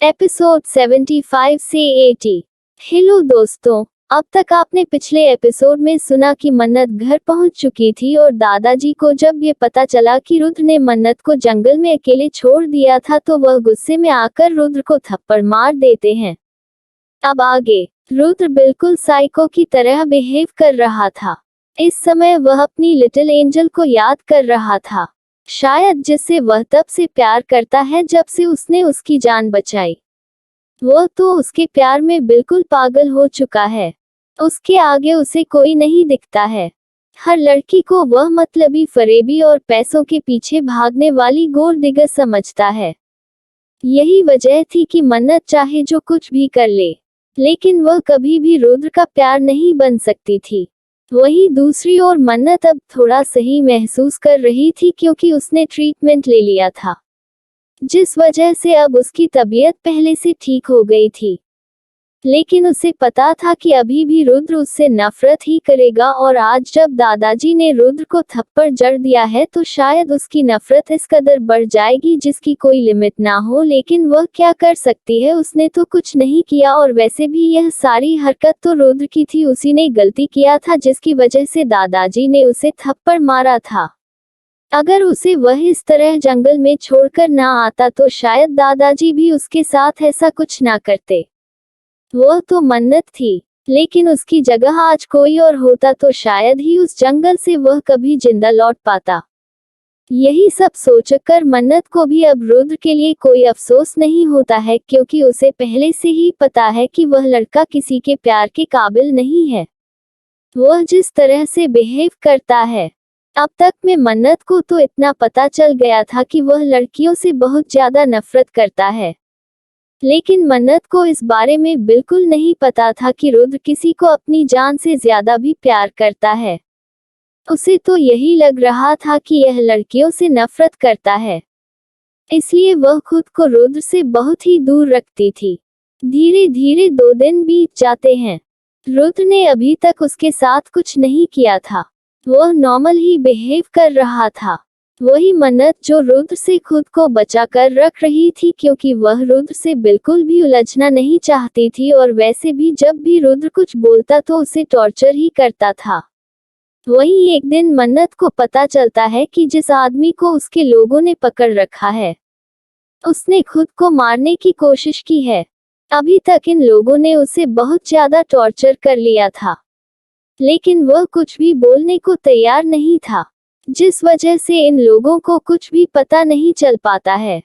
Episode 75 से 80। Hello दोस्तों, अब तक आपने पिछले एपिसोड में सुना कि मन्नत घर पहुंच चुकी थी और दादाजी को जब ये पता चला कि रुद्र ने मन्नत को जंगल में अकेले छोड़ दिया था तो वह गुस्से में आकर रुद्र को थप्पड़ मार देते हैं। अब आगे रुद्र बिल्कुल साइको की तरह बिहेव कर रहा था। इस समय वह अपनी लिटिल एंजल को याद कर रहा था, शायद जिससे वह तब से प्यार करता है जब से उसने उसकी जान बचाई। वह तो उसके प्यार में बिल्कुल पागल हो चुका है। उसके आगे उसे कोई नहीं दिखता है। हर लड़की को वह मतलबी, फरेबी और पैसों के पीछे भागने वाली गोल्ड डिगर समझता है। यही वजह थी कि मन्नत चाहे जो कुछ भी कर ले, लेकिन वह कभी भी रुद्र का प्यार नहीं बन सकती थी। वहीं दूसरी ओर मन्नत अब थोड़ा सही महसूस कर रही थी क्योंकि उसने ट्रीटमेंट ले लिया था, जिस वजह से अब उसकी तबीयत पहले से ठीक हो गई थी। लेकिन उसे पता था कि अभी भी रुद्र उससे नफरत ही करेगा और आज जब दादाजी ने रुद्र को थप्पड़ जड़ दिया है तो शायद उसकी नफरत इस कदर बढ़ जाएगी जिसकी कोई लिमिट ना हो। लेकिन वह क्या कर सकती है, उसने तो कुछ नहीं किया और वैसे भी यह सारी हरकत तो रुद्र की थी। उसी ने गलती किया था जिसकी वजह से दादाजी ने उसे थप्पड़ मारा था। अगर उसे वह इस तरह जंगल में छोड़कर ना आता तो शायद दादाजी भी उसके साथ ऐसा कुछ ना करते। वह तो मन्नत थी, लेकिन उसकी जगह आज कोई और होता तो शायद ही उस जंगल से वह कभी जिंदा लौट पाता। यही सब सोचकर मन्नत को भी अब रुद्र के लिए कोई अफसोस नहीं होता है, क्योंकि उसे पहले से ही पता है कि वह लड़का किसी के प्यार के काबिल नहीं है। वह जिस तरह से बिहेव करता है, अब तक में मन्नत को तो इतना पता चल गया था कि वह लड़कियों से बहुत ज्यादा नफरत करता है। लेकिन मन्नत को इस बारे में बिल्कुल नहीं पता था कि रुद्र किसी को अपनी जान से ज्यादा भी प्यार करता है। उसे तो यही लग रहा था कि यह लड़कियों से नफरत करता है, इसलिए वह खुद को रुद्र से बहुत ही दूर रखती थी। धीरे धीरे 2 दिन बीत जाते हैं। रुद्र ने अभी तक उसके साथ कुछ नहीं किया था। वह नॉर्मल ही बिहेव कर रहा था। वही मन्नत जो रुद्र से खुद को बचा कर रख रही थी, क्योंकि वह रुद्र से बिल्कुल भी उलझना नहीं चाहती थी और वैसे भी जब भी रुद्र कुछ बोलता तो उसे टॉर्चर ही करता था। वहीं एक दिन मन्नत को पता चलता है कि जिस आदमी को उसके लोगों ने पकड़ रखा है, उसने खुद को मारने की कोशिश की है। अभी तक इन लोगों ने उसे बहुत ज्यादा टॉर्चर कर लिया था, लेकिन वह कुछ भी बोलने को तैयार नहीं था, जिस वजह से इन लोगों को कुछ भी पता नहीं चल पाता है।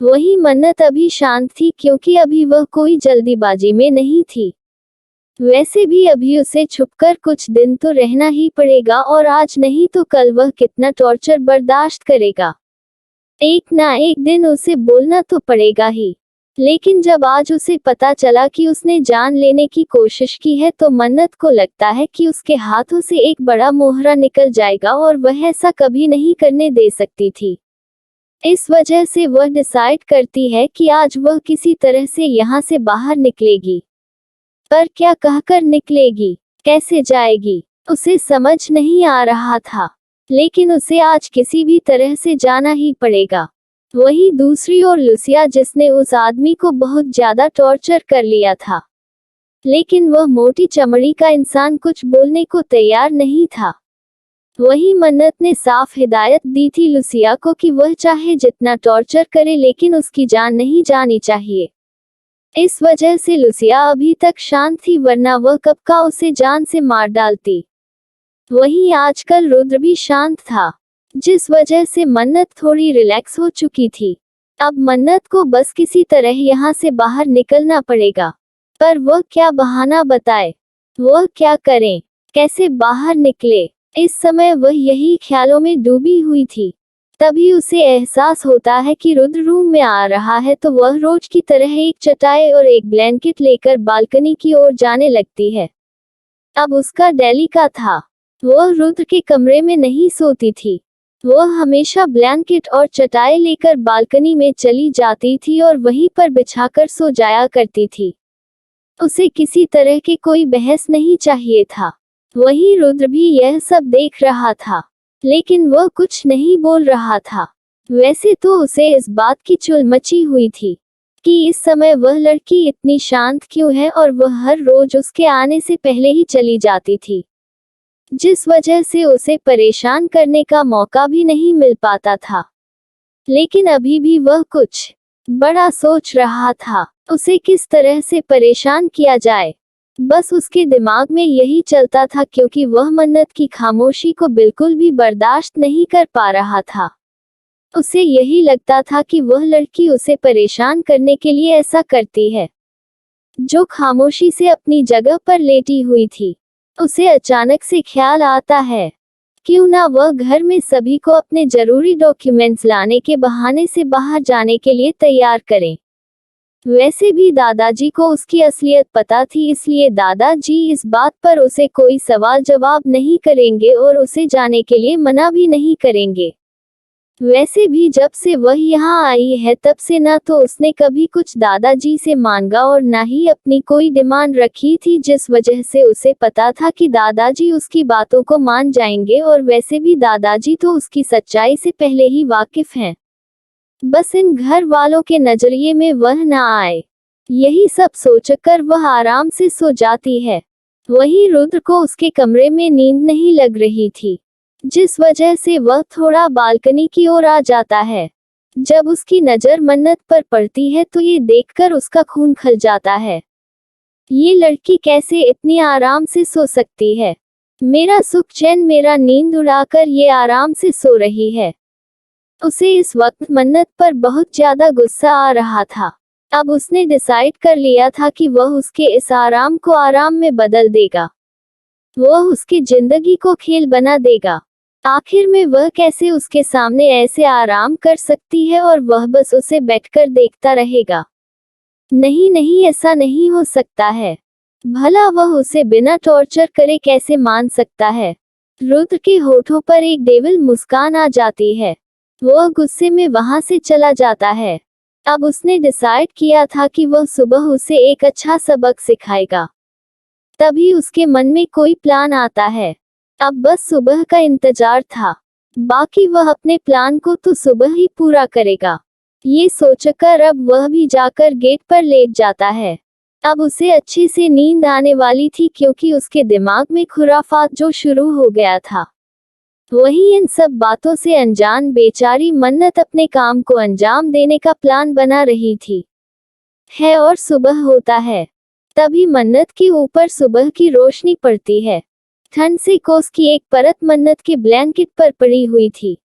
वही मन्नत अभी शांत थी, क्योंकि अभी वह कोई जल्दीबाजी में नहीं थी। वैसे भी अभी उसे छुपकर कुछ दिन तो रहना ही पड़ेगा और आज नहीं तो कल वह कितना टॉर्चर बर्दाश्त करेगा। एक ना एक दिन उसे बोलना तो पड़ेगा ही। लेकिन जब आज उसे पता चला कि उसने जान लेने की कोशिश की है तो मन्नत को लगता है कि उसके हाथों से एक बड़ा मोहरा निकल जाएगा और वह ऐसा कभी नहीं करने दे सकती थी। इस वजह से वह डिसाइड करती है कि आज वह किसी तरह से यहाँ से बाहर निकलेगी। पर क्या कहकर निकलेगी, कैसे जाएगी, उसे समझ नहीं आ रहा था। लेकिन उसे आज किसी भी तरह से जाना ही पड़ेगा। वहीं दूसरी ओर लुसिया, जिसने उस आदमी को बहुत ज्यादा टॉर्चर कर लिया था, लेकिन वह मोटी चमड़ी का इंसान कुछ बोलने को तैयार नहीं था। वहीं मन्नत ने साफ हिदायत दी थी लुसिया को कि वह चाहे जितना टॉर्चर करे लेकिन उसकी जान नहीं जानी चाहिए। इस वजह से लुसिया अभी तक शांत थी, वरना वह कब का उसे जान से मार डालती। वहीं आजकल रुद्र भी शांत था, जिस वजह से मन्नत थोड़ी रिलैक्स हो चुकी थी। अब मन्नत को बस किसी तरह यहाँ से बाहर निकलना पड़ेगा, पर वह क्या बहाना बताए, वह क्या करें, कैसे बाहर निकले। इस समय वह यही ख्यालों में डूबी हुई थी। तभी उसे एहसास होता है कि रुद्र रूम में आ रहा है, तो वह रोज की तरह एक चटाई और एक ब्लैंकेट लेकर बालकनी की ओर जाने लगती है। अब उसका डेली का था। वह रुद्र के कमरे में नहीं सोती थी। वह हमेशा ब्लैंकेट और चटाई लेकर बालकनी में चली जाती थी और वहीं पर बिछाकर सो जाया करती थी। उसे किसी तरह की कोई बहस नहीं चाहिए था। वहीं रुद्र भी यह सब देख रहा था, लेकिन वह कुछ नहीं बोल रहा था। वैसे तो उसे इस बात की चुल मची हुई थी कि इस समय वह लड़की इतनी शांत क्यों है और वह हर रोज उसके आने से पहले ही चली जाती थी, जिस वजह से उसे परेशान करने का मौका भी नहीं मिल पाता था। लेकिन अभी भी वह कुछ बड़ा सोच रहा था, उसे किस तरह से परेशान किया जाए। बस उसके दिमाग में यही चलता था, क्योंकि वह मन्नत की खामोशी को बिल्कुल भी बर्दाश्त नहीं कर पा रहा था। उसे यही लगता था कि वह लड़की उसे परेशान करने के लिए ऐसा करती है, जो खामोशी से अपनी जगह पर लेटी हुई थी। उसे अचानक से ख्याल आता है, क्यों ना वह घर में सभी को अपने जरूरी डॉक्यूमेंट्स लाने के बहाने से बाहर जाने के लिए तैयार करें। वैसे भी दादाजी को उसकी असलियत पता थी, इसलिए दादाजी इस बात पर उसे कोई सवाल जवाब नहीं करेंगे और उसे जाने के लिए मना भी नहीं करेंगे। वैसे भी जब से वह यहाँ आई है तब से ना तो उसने कभी कुछ दादाजी से मांगा और ना ही अपनी कोई डिमांड रखी थी, जिस वजह से उसे पता था कि दादाजी उसकी बातों को मान जाएंगे। और वैसे भी दादाजी तो उसकी सच्चाई से पहले ही वाकिफ हैं। बस इन घर वालों के नजरिए में वह ना आए, यही सब सोचकर वह आराम से सो जाती है। वहीं रुद्र को उसके कमरे में नींद नहीं लग रही थी, जिस वजह से वह थोड़ा बालकनी की ओर आ जाता है। जब उसकी नजर मन्नत पर पड़ती है तो ये देखकर उसका खून खल जाता है। ये लड़की कैसे इतनी आराम से सो सकती है? मेरा सुख चैन, मेरा नींद उड़ाकर ये आराम से सो रही है। उसे इस वक्त मन्नत पर बहुत ज्यादा गुस्सा आ रहा था। अब उसने डिसाइड कर लिया था कि वह उसके इस आराम को आराम में बदल देगा। वह उसकी जिंदगी को खेल बना देगा। आखिर में वह कैसे उसके सामने ऐसे आराम कर सकती है और वह बस उसे बैठकर देखता रहेगा? नहीं नहीं, ऐसा नहीं हो सकता है। भला वह उसे बिना टॉर्चर करे कैसे मान सकता है? रुद्र के होठों पर एक डेविल मुस्कान आ जाती है। वह गुस्से में वहां से चला जाता है। अब उसने डिसाइड किया था कि वह सुबह उसे एक अच्छा सबक सिखाएगा। तभी उसके मन में कोई प्लान आता है। अब बस सुबह का इंतजार था, बाकी वह अपने प्लान को तो सुबह ही पूरा करेगा। ये सोचकर अब वह भी जाकर गेट पर लेट जाता है। अब उसे अच्छे से नींद आने वाली थी, क्योंकि उसके दिमाग में खुराफात जो शुरू हो गया था। वहीं इन सब बातों से अनजान बेचारी मन्नत अपने काम को अंजाम देने का प्लान बना रही थी। और सुबह होता है। तभी मन्नत के ऊपर सुबह की रोशनी पड़ती है। ठंड से कोस की एक परत मन्नत के ब्लैंकेट पर पड़ी हुई थी,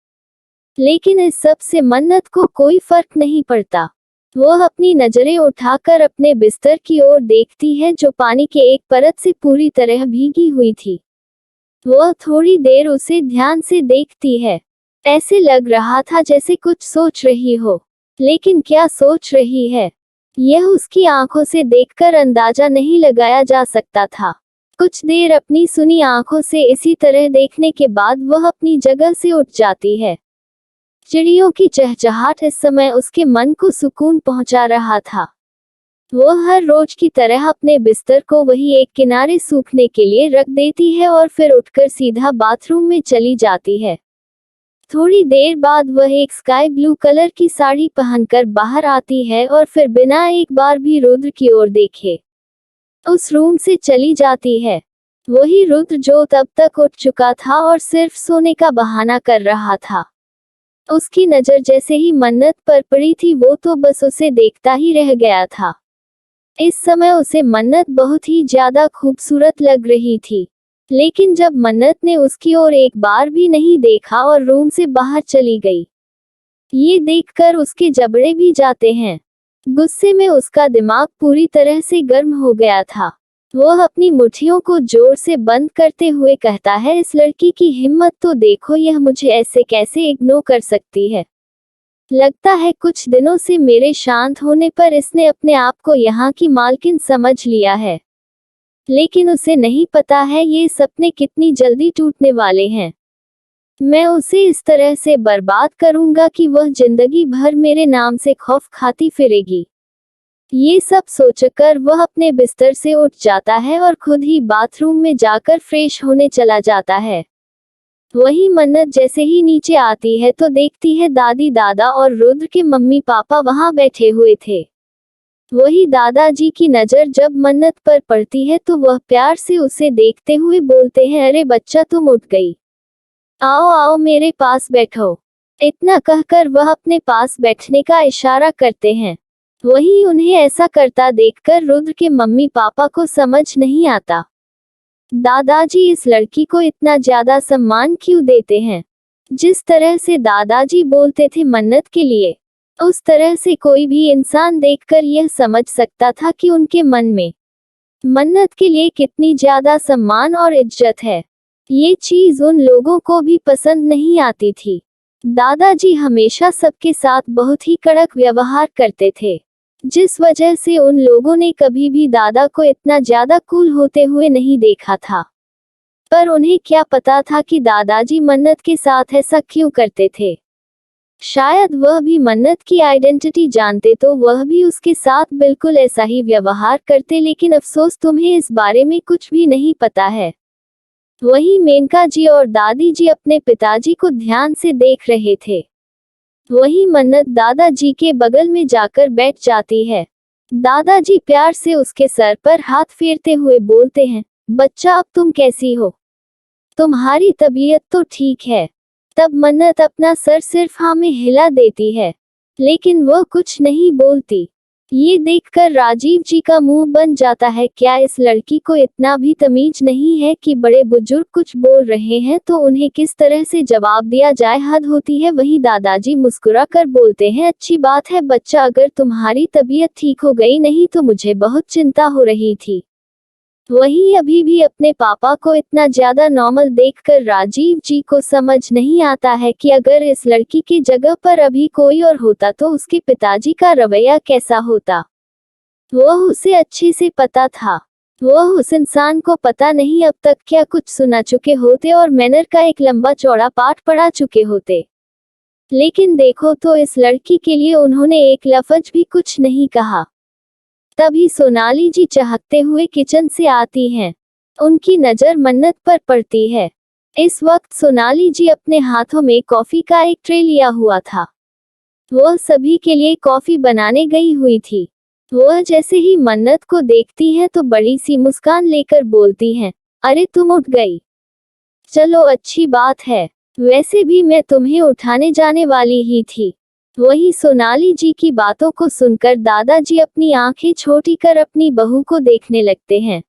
लेकिन इस सब से मन्नत को कोई फर्क नहीं पड़ता। वह अपनी नजरें उठाकर अपने बिस्तर की ओर देखती है, जो पानी के एक परत से पूरी तरह भीगी हुई थी। वह थोड़ी देर उसे ध्यान से देखती है। ऐसे लग रहा था जैसे कुछ सोच रही हो, लेकिन क्या सोच रही है, यह उसकी आंखों से देखकर अंदाजा नहीं लगाया जा सकता था। कुछ देर अपनी सुनी आंखों से इसी तरह देखने के बाद वह अपनी जगह से उठ जाती है। चिड़ियों की चहचहाट इस समय उसके मन को सुकून पहुंचा रहा था। वह हर रोज की तरह अपने बिस्तर को वही एक किनारे सूखने के लिए रख देती है और फिर उठकर सीधा बाथरूम में चली जाती है। थोड़ी देर बाद वह एक स्काई ब्लू कलर की साड़ी पहनकर बाहर आती है और फिर बिना एक बार भी रुद्र की ओर देखे उस रूम से चली जाती है। वही रुद्र जो तब तक उठ चुका था और सिर्फ सोने का बहाना कर रहा था। उसकी नजर जैसे ही मन्नत पर पड़ी थी, वो तो बस उसे देखता ही रह गया था। इस समय उसे मन्नत बहुत ही ज्यादा खूबसूरत लग रही थी, लेकिन जब मन्नत ने उसकी ओर एक बार भी नहीं देखा और रूम से बाहर चली गई, ये देखकर उसके जबड़े भी जाते हैं। गुस्से में उसका दिमाग पूरी तरह से गर्म हो गया था। वह अपनी मुट्ठियों को जोर से बंद करते हुए कहता है, इस लड़की की हिम्मत तो देखो, यह मुझे ऐसे कैसे इग्नोर कर सकती है। लगता है कुछ दिनों से मेरे शांत होने पर इसने अपने आप को यहाँ की मालकिन समझ लिया है। लेकिन उसे नहीं पता है ये सपने कितनी जल्दी टूटने वाले हैं। मैं उसे इस तरह से बर्बाद करूंगा कि वह जिंदगी भर मेरे नाम से खौफ खाती फिरेगी। ये सब सोचकर वह अपने बिस्तर से उठ जाता है और खुद ही बाथरूम में जाकर फ्रेश होने चला जाता है। वही मन्नत जैसे ही नीचे आती है तो देखती है दादी दादा और रुद्र के मम्मी पापा वहां बैठे हुए थे। वही दादाजी की नजर जब मन्नत पर पड़ती है तो वह प्यार से उसे देखते हुए बोलते हैं, अरे बच्चा तुम उठ गई, आओ आओ मेरे पास बैठो। इतना कहकर वह अपने पास बैठने का इशारा करते हैं। वही उन्हें ऐसा करता देखकर रुद्र के मम्मी पापा को समझ नहीं आता, दादाजी इस लड़की को इतना ज्यादा सम्मान क्यों देते हैं। जिस तरह से दादाजी बोलते थे मन्नत के लिए, उस तरह से कोई भी इंसान देखकर यह समझ सकता था कि उनके मन में मन्नत के लिए कितनी ज्यादा सम्मान और इज्जत है। ये चीज उन लोगों को भी पसंद नहीं आती थी। दादाजी हमेशा सबके साथ बहुत ही कड़क व्यवहार करते थे, जिस वजह से उन लोगों ने कभी भी दादा को इतना ज्यादा कूल होते हुए नहीं देखा था। पर उन्हें क्या पता था कि दादाजी मन्नत के साथ ऐसा क्यों करते थे। शायद वह भी मन्नत की आइडेंटिटी जानते तो वह भी उसके साथ बिल्कुल ऐसा ही व्यवहार करते, लेकिन अफसोस तुम्हें इस बारे में कुछ भी नहीं पता है। वही मेनका जी और दादी जी अपने पिताजी को ध्यान से देख रहे थे। वही मन्नत दादाजी के बगल में जाकर बैठ जाती है। दादाजी प्यार से उसके सर पर हाथ फेरते हुए बोलते हैं, बच्चा अब तुम कैसी हो, तुम्हारी तबीयत तो ठीक है। तब मन्नत अपना सर सिर्फ हाँ में हिला देती है, लेकिन वह कुछ नहीं बोलती। ये देखकर राजीव जी का मुंह बन जाता है, क्या इस लड़की को इतना भी तमीज नहीं है कि बड़े बुजुर्ग कुछ बोल रहे हैं तो उन्हें किस तरह से जवाब दिया जाए, हद होती है। वही दादाजी मुस्कुरा कर बोलते हैं, अच्छी बात है बच्चा, अगर तुम्हारी तबीयत ठीक हो गई, नहीं तो मुझे बहुत चिंता हो रही थी। वही अभी भी अपने पापा को इतना ज्यादा नॉर्मल देखकर राजीव जी को समझ नहीं आता है कि अगर इस लड़की की जगह पर अभी कोई और होता तो उसके पिताजी का रवैया कैसा होता। वह उसे अच्छे से पता था। वह उस इंसान को पता नहीं अब तक क्या कुछ सुना चुके होते और मैनर का एक लंबा चौड़ा पाठ पढ़ा चुके होते, लेकिन देखो तो इस लड़की के लिए उन्होंने एक लफ्ज भी कुछ नहीं कहा। तभी सोनाली जी चहकते हुए किचन से आती हैं। उनकी नजर मन्नत पर पड़ती है। इस वक्त सोनाली जी अपने हाथों में कॉफी का एक ट्रे लिया हुआ था। वह सभी के लिए कॉफी बनाने गई हुई थी। वह जैसे ही मन्नत को देखती है तो बड़ी सी मुस्कान लेकर बोलती हैं, अरे तुम उठ गई, चलो अच्छी बात है, वैसे भी मैं तुम्हें उठाने जाने वाली ही थी। वही सोनाली जी की बातों को सुनकर दादाजी अपनी आंखें छोटी कर अपनी बहू को देखने लगते हैं।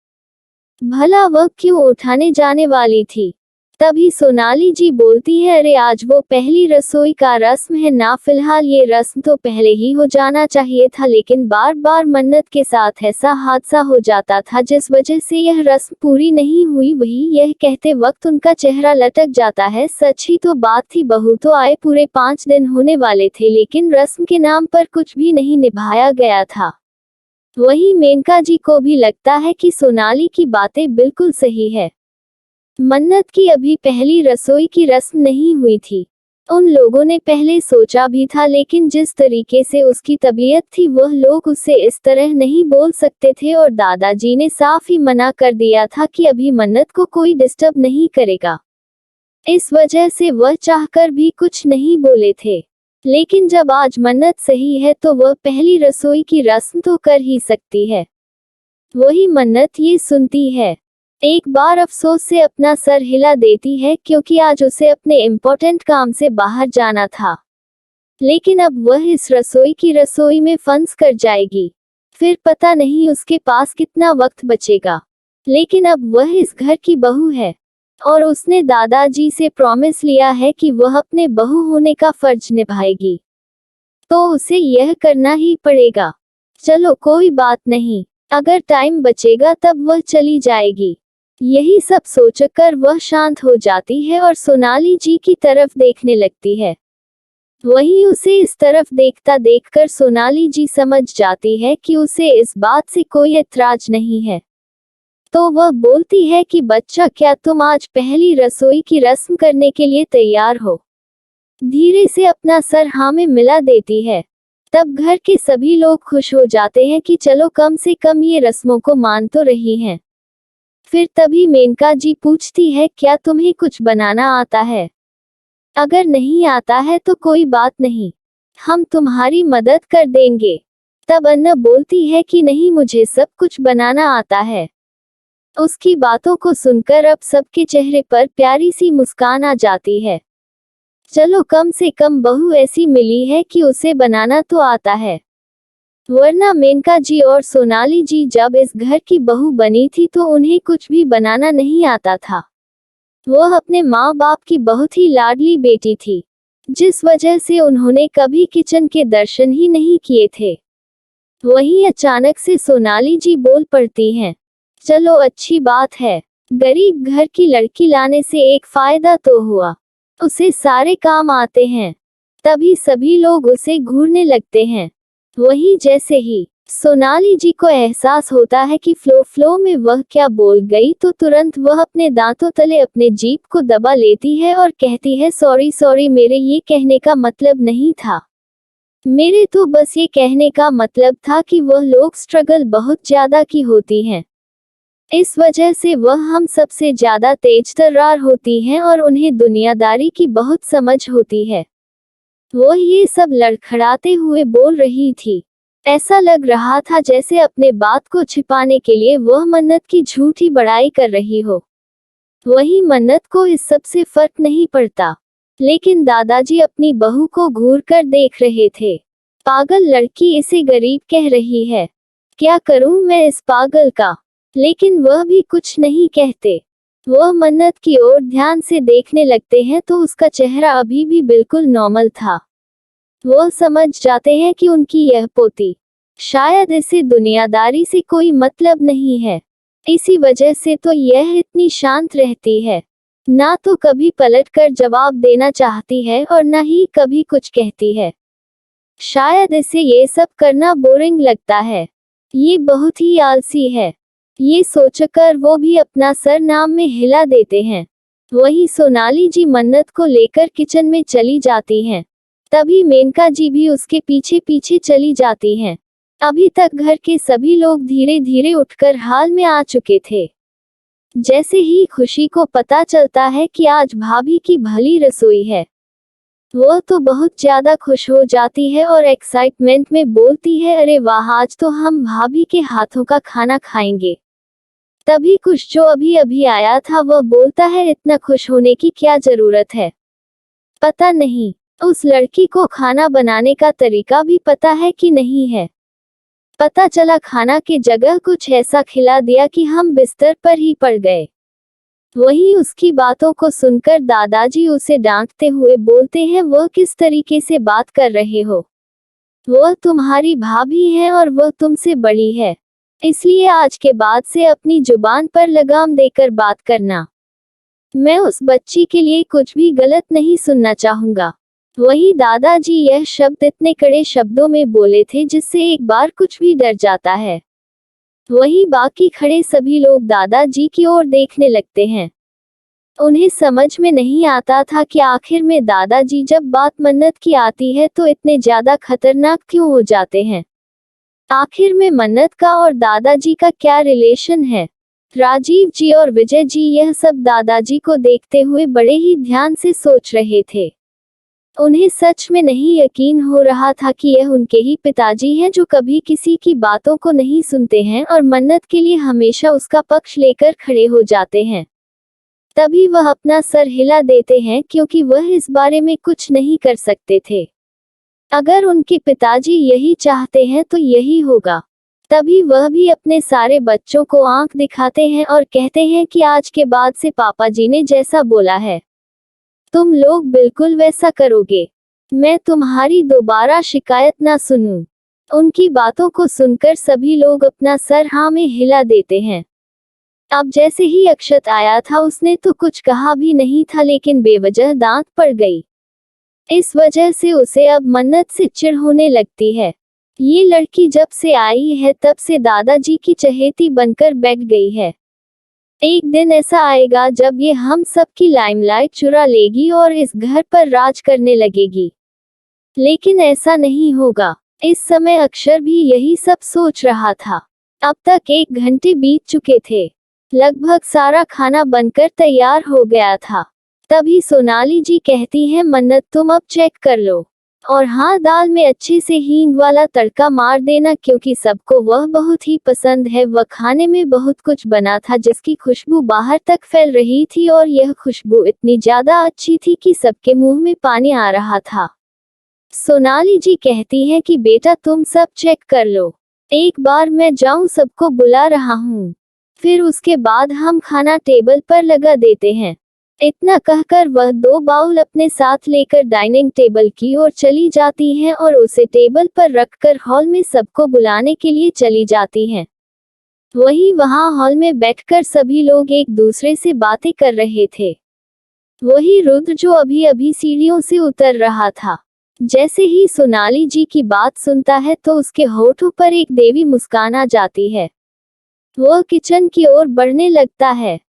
भला वह क्यों उठाने जाने वाली थी। तभी सोनाली जी बोलती है, अरे आज वो पहली रसोई का रस्म है ना, फिलहाल ये रस्म तो पहले ही हो जाना चाहिए था, लेकिन बार बार मन्नत के साथ ऐसा हादसा हो जाता था जिस वजह से यह रस्म पूरी नहीं हुई। वही यह कहते वक्त उनका चेहरा लटक जाता है। सच ही तो बात थी, बहू तो आए पूरे 5 दिन होने वाले थे, लेकिन रस्म के नाम पर कुछ भी नहीं निभाया गया था। वही मेनका जी को भी लगता है कि सोनाली की बातें बिल्कुल सही है। मन्नत की अभी पहली रसोई की रस्म नहीं हुई थी। उन लोगों ने पहले सोचा भी था, लेकिन जिस तरीके से उसकी तबीयत थी वह लोग उससे इस तरह नहीं बोल सकते थे और दादाजी ने साफ ही मना कर दिया था कि अभी मन्नत को कोई डिस्टर्ब नहीं करेगा। इस वजह से वह चाहकर भी कुछ नहीं बोले थे। लेकिन जब आज मन्नत सही है तो वह पहली रसोई की रस्म तो कर ही सकती है। वही मन्नत ये सुनती है, एक बार अफसोस से अपना सर हिला देती है, क्योंकि आज उसे अपने इम्पोर्टेंट काम से बाहर जाना था। लेकिन अब वह इस रसोई की रसोई में फंस कर जाएगी, फिर पता नहीं उसके पास कितना वक्त बचेगा। लेकिन अब वह इस घर की बहू है और उसने दादाजी से प्रॉमिस लिया है कि वह अपने बहू होने का फर्ज निभाएगी, तो उसे यह करना ही पड़ेगा। चलो कोई बात नहीं, अगर टाइम बचेगा तब वह चली जाएगी। यही सब सोचकर वह शांत हो जाती है और सोनाली जी की तरफ देखने लगती है। वही उसे इस तरफ देखता देखकर सोनाली जी समझ जाती है कि उसे इस बात से कोई ऐतराज नहीं है। तो वह बोलती है कि बच्चा, क्या तुम आज पहली रसोई की रस्म करने के लिए तैयार हो। धीरे से अपना सर हाँ में मिला देती है। तब घर के सभी लोग खुश हो जाते हैं कि चलो कम से कम ये रस्मों को मान तो रही हैं। फिर तभी मेनका जी पूछती है, क्या तुम्हें कुछ बनाना आता है। अगर नहीं आता है तो कोई बात नहीं, हम तुम्हारी मदद कर देंगे। तब अन्ना बोलती है कि नहीं, मुझे सब कुछ बनाना आता है। उसकी बातों को सुनकर अब सबके चेहरे पर प्यारी सी मुस्कान आ जाती है। चलो, कम से कम बहू ऐसी मिली है कि उसे बनाना तो आता है, वरना मेनका जी और सोनाली जी जब इस घर की बहू बनी थी तो उन्हें कुछ भी बनाना नहीं आता था। वह अपने माँ बाप की बहुत ही लाडली बेटी थी, जिस वजह से उन्होंने कभी किचन के दर्शन ही नहीं किए थे। वहीं अचानक से सोनाली जी बोल पड़ती हैं, चलो अच्छी बात है, गरीब घर की लड़की लाने से एक फायदा तो हुआ, उसे सारे काम आते हैं। तभी सभी लोग उसे घूरने लगते हैं। वहीं जैसे ही सोनाली जी को एहसास होता है कि फ्लो में वह क्या बोल गई, तो तुरंत वह अपने दांतों तले अपने जीभ को दबा लेती है और कहती है, सॉरी, मेरे ये कहने का मतलब नहीं था। मेरे तो बस ये कहने का मतलब था कि वह लोग स्ट्रगल बहुत ज्यादा की होती हैं। इस वजह से वह हम सबसे ज्यादा तेज तर्रार होती हैं और उन्हें दुनियादारी की बहुत समझ होती है। वह ये सब लड़खड़ाते हुए बोल रही थी। ऐसा लग रहा था जैसे अपने बात को छिपाने के लिए वह मन्नत की झूठी बड़ाई कर रही हो। वही मन्नत को इस सब से फर्क नहीं पड़ता, लेकिन दादाजी अपनी बहू को घूर कर देख रहे थे। पागल लड़की, इसे गरीब कह रही है, क्या करूं मैं इस पागल का। लेकिन वह भी कुछ नहीं कहते। वह मन्नत की ओर ध्यान से देखने लगते हैं तो उसका चेहरा अभी भी बिल्कुल नॉर्मल था। वह समझ जाते हैं कि उनकी यह पोती, शायद इसे दुनियादारी से कोई मतलब नहीं है, इसी वजह से तो यह इतनी शांत रहती है। ना तो कभी पलटकर जवाब देना चाहती है और न ही कभी कुछ कहती है। शायद इसे ये सब करना बोरिंग लगता है। ये बहुत ही आलसी है। ये सोचकर वो भी अपना सर नाम में हिला देते हैं। वहीं सोनाली जी मन्नत को लेकर किचन में चली जाती हैं। तभी मेनका जी भी उसके पीछे पीछे चली जाती हैं। अभी तक घर के सभी लोग धीरे धीरे उठकर हाल में आ चुके थे। जैसे ही खुशी को पता चलता है कि आज भाभी की भली रसोई है, वह तो बहुत ज्यादा खुश हो जाती है और एक्साइटमेंट में बोलती है, अरे वाह, आज तो हम भाभी के हाथों का खाना खाएंगे। तभी कुछ जो अभी अभी आया था वह बोलता है, इतना खुश होने की क्या जरूरत है, पता नहीं उस लड़की को खाना बनाने का तरीका भी पता है कि नहीं है। पता चला खाना के जगह कुछ ऐसा खिला दिया कि हम बिस्तर पर ही पड़ गए। वहीं उसकी बातों को सुनकर दादाजी उसे डांटते हुए बोलते हैं, वह किस तरीके से बात कर रहे हो, वह तुम्हारी भाभी है और वह तुमसे बड़ी है, इसलिए आज के बाद से अपनी जुबान पर लगाम देकर बात करना। मैं उस बच्ची के लिए कुछ भी गलत नहीं सुनना चाहूंगा। वही दादाजी यह शब्द इतने कड़े शब्दों में बोले थे जिससे एक बार कुछ भी डर जाता है। वही बाकी खड़े सभी लोग दादाजी की ओर देखने लगते हैं। उन्हें समझ में नहीं आता था कि आखिर में दादाजी जब बात मन्नत की आती है तो इतने ज्यादा खतरनाक क्यों हो जाते हैं। आखिर में मन्नत का और दादाजी का क्या रिलेशन है। राजीव जी और विजय जी यह सब दादाजी को देखते हुए बड़े ही ध्यान से सोच रहे थे। उन्हें सच में नहीं यकीन हो रहा था कि यह उनके ही पिताजी हैं जो कभी किसी की बातों को नहीं सुनते हैं और मन्नत के लिए हमेशा उसका पक्ष लेकर खड़े हो जाते हैं। तभी वह अपना सर हिला देते हैं क्योंकि वह इस बारे में कुछ नहीं कर सकते थे। अगर उनके पिताजी यही चाहते हैं तो यही होगा। तभी वह भी अपने सारे बच्चों को आंख दिखाते हैं और कहते हैं कि आज के बाद से पापा जी ने जैसा बोला है तुम लोग बिल्कुल वैसा करोगे। मैं तुम्हारी दोबारा शिकायत ना सुनूं। उनकी बातों को सुनकर सभी लोग अपना सर हाँ में हिला देते हैं। अब जैसे ही अक्षत आया था उसने तो कुछ कहा भी नहीं था, लेकिन बेवजह दांत पड़ गई। इस वजह से उसे अब मन्नत से चिढ़ होने लगती है। ये लड़की जब से आई है तब से दादाजी की चहेती बनकर बैठ गई है। एक दिन ऐसा आएगा जब ये हम सब की लाइमलाइट चुरा लेगी और इस घर पर राज करने लगेगी। लेकिन ऐसा नहीं होगा। इस समय अक्षर भी यही सब सोच रहा था। अब तक 1 घंटे बीत चुके थे। लगभग सारा खाना बनकर तैयार हो गया था। तभी सोनाली जी कहती हैं, मन्नत तुम अब चेक कर लो। और हाँ, दाल में अच्छे से हींग वाला तड़का मार देना, क्योंकि सबको वह बहुत ही पसंद है। वह खाने में बहुत कुछ बना था जिसकी खुशबू बाहर तक फैल रही थी, और यह खुशबू इतनी ज्यादा अच्छी थी कि सबके मुंह में पानी आ रहा था। सोनाली जी कहती हैं कि बेटा तुम सब चेक कर लो, एक बार मैं जाऊं, सबको बुला रहा हूं, फिर उसके बाद हम खाना टेबल पर लगा देते हैं। इतना कहकर वह 2 बाउल अपने साथ लेकर डाइनिंग टेबल की ओर चली जाती हैं और उसे टेबल पर रखकर हॉल में सबको बुलाने के लिए चली जाती हैं। वहीं वहां हॉल में बैठकर सभी लोग एक दूसरे से बातें कर रहे थे। वही रुद्र जो अभी अभी सीढ़ियों से उतर रहा था। जैसे ही सोनाली जी की बात सुनता है तो उसके होठों पर एक देवी मुस्कान आ जाती है। वह किचन की ओर बढ़ने लगता है।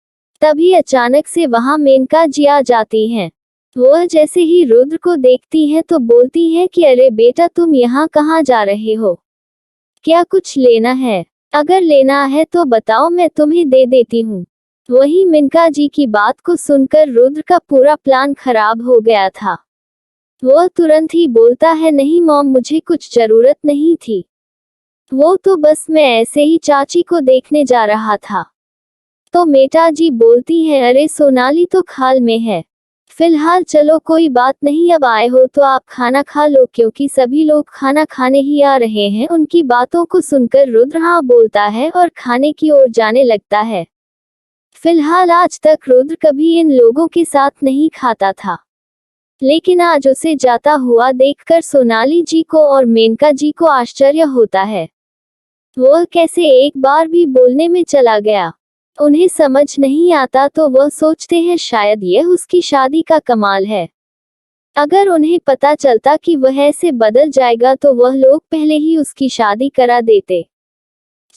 तभी अचानक से वहां मेनका जी आ जाती हैं। वह जैसे ही रुद्र को देखती हैं तो बोलती हैं कि अरे बेटा तुम यहाँ कहाँ जा रहे हो? क्या कुछ लेना है? अगर लेना है तो बताओ, मैं तुम्हें दे देती हूँ। वही मेनका जी की बात को सुनकर रुद्र का पूरा प्लान खराब हो गया था। वह तुरंत ही बोलता है, नहीं मॉम, मुझे कुछ जरूरत नहीं थी, वो तो बस मैं ऐसे ही चाची को देखने जा रहा था। तो मेटा जी बोलती है, अरे सोनाली तो खाल में है, फिलहाल चलो कोई बात नहीं, अब आए हो तो आप खाना खा लो, क्योंकि सभी लोग खाना खाने ही आ रहे हैं। उनकी बातों को सुनकर रुद्र हाँ बोलता है और खाने की ओर जाने लगता है। फिलहाल आज तक रुद्र कभी इन लोगों के साथ नहीं खाता था, लेकिन आज उसे जाता हुआ देखकर सोनाली जी को और मेनका जी को आश्चर्य होता है। वह कैसे एक बार भी बोलने में चला गया, उन्हें समझ नहीं आता, तो वह सोचते हैं शायद यह उसकी शादी का कमाल है। अगर उन्हें पता चलता कि वह ऐसे बदल जाएगा तो वह लोग पहले ही उसकी शादी करा देते।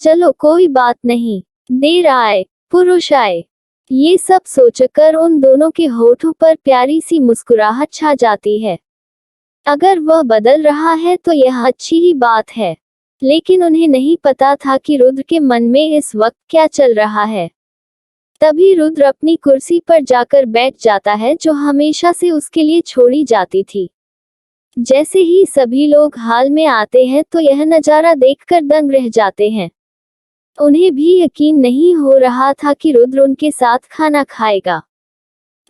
चलो कोई बात नहीं, देर आए पुरुष आए, ये सब सोचकर उन दोनों के होठों पर प्यारी सी मुस्कुराहट छा जाती है। अगर वह बदल रहा है तो यह अच्छी ही बात है, लेकिन उन्हें नहीं पता था कि रुद्र के मन में इस वक्त क्या चल रहा है। तभी रुद्र अपनी कुर्सी पर जाकर बैठ जाता है, जो हमेशा से उसके लिए छोड़ी जाती थी। जैसे ही सभी लोग हाल में आते हैं तो यह नजारा देखकर दंग रह जाते हैं। उन्हें भी यकीन नहीं हो रहा था कि रुद्र उनके साथ खाना खाएगा।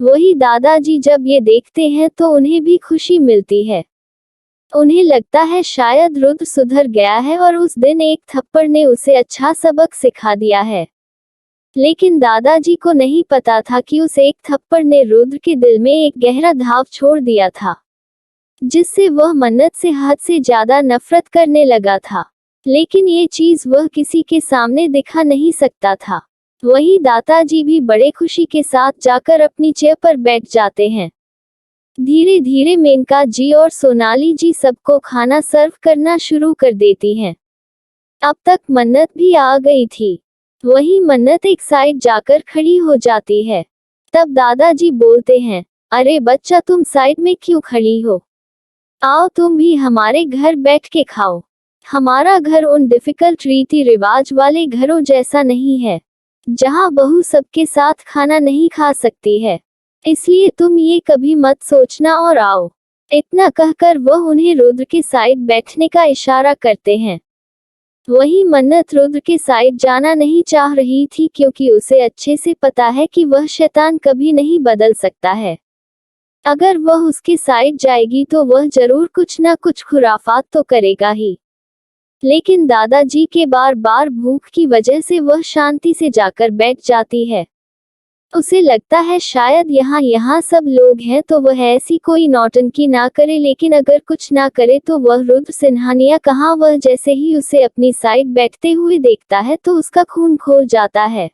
वही दादाजी जब ये देखते हैं तो उन्हें भी खुशी मिलती है। उन्हें लगता है शायद रुद्र सुधर गया है और उस दिन एक थप्पड़ ने उसे अच्छा सबक सिखा दिया है। लेकिन दादाजी को नहीं पता था कि उस एक थप्पड़ ने रुद्र के दिल में एक गहरा घाव छोड़ दिया था, जिससे वह मन्नत से हद से ज्यादा नफरत करने लगा था। लेकिन ये चीज वह किसी के सामने दिखा नहीं सकता था। वही दादाजी भी बड़े खुशी के साथ जाकर अपनी चेयर पर बैठ जाते हैं। धीरे धीरे मेनका जी और सोनाली जी सबको खाना सर्व करना शुरू कर देती हैं। अब तक मन्नत भी आ गई थी। वही मन्नत एक साइड जाकर खड़ी हो जाती है। तब दादाजी बोलते हैं, अरे बच्चा तुम साइड में क्यों खड़ी हो? आओ तुम भी हमारे घर बैठ के खाओ। हमारा घर उन डिफिकल्ट रीति रिवाज वाले घरों जैसा नहीं है, जहाँ बहू सबके साथ खाना नहीं खा सकती है, इसलिए तुम ये कभी मत सोचना और आओ। इतना कहकर वह उन्हें रुद्र के साइड बैठने का इशारा करते हैं। वही मन्नत रुद्र के साइड जाना नहीं चाह रही थी, क्योंकि उसे अच्छे से पता है कि वह शैतान कभी नहीं बदल सकता है। अगर वह उसके साइड जाएगी तो वह जरूर कुछ ना कुछ खुराफात तो करेगा ही। लेकिन दादाजी के बार बार भूख की वजह से वह शांति से जाकर बैठ जाती है। उसे लगता है शायद यहाँ सब लोग हैं तो वह ऐसी कोई नौटंकी ना करे, लेकिन अगर कुछ ना करे तो वह रुद्र सिन्हानिया कहाँ। वह जैसे ही उसे अपनी साइड बैठते हुए देखता है तो उसका खून खौल जाता है।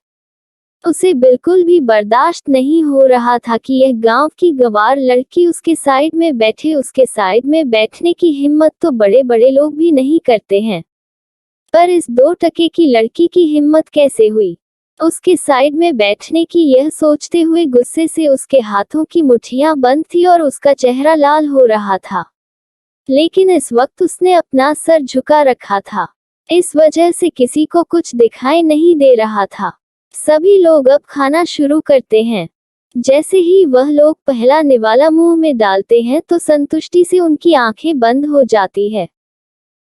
उसे बिल्कुल भी बर्दाश्त नहीं हो रहा था कि यह गांव की गंवार लड़की उसके साइड में बैठे। उसके साइड में बैठने की हिम्मत तो बड़े बड़े लोग भी नहीं करते हैं, पर इस 2 टके की लड़की की हिम्मत कैसे हुई उसके साइड में बैठने की? यह सोचते हुए गुस्से से उसके हाथों की मुट्ठियां बंद थी और उसका चेहरा लाल हो रहा था। लेकिन इस वक्त उसने अपना सर झुका रखा था, इस वजह से किसी को कुछ दिखाई नहीं दे रहा था। सभी लोग अब खाना शुरू करते हैं। जैसे ही वह लोग पहला निवाला मुंह में डालते हैं तो संतुष्टि से उनकी आंखें बंद हो जाती है।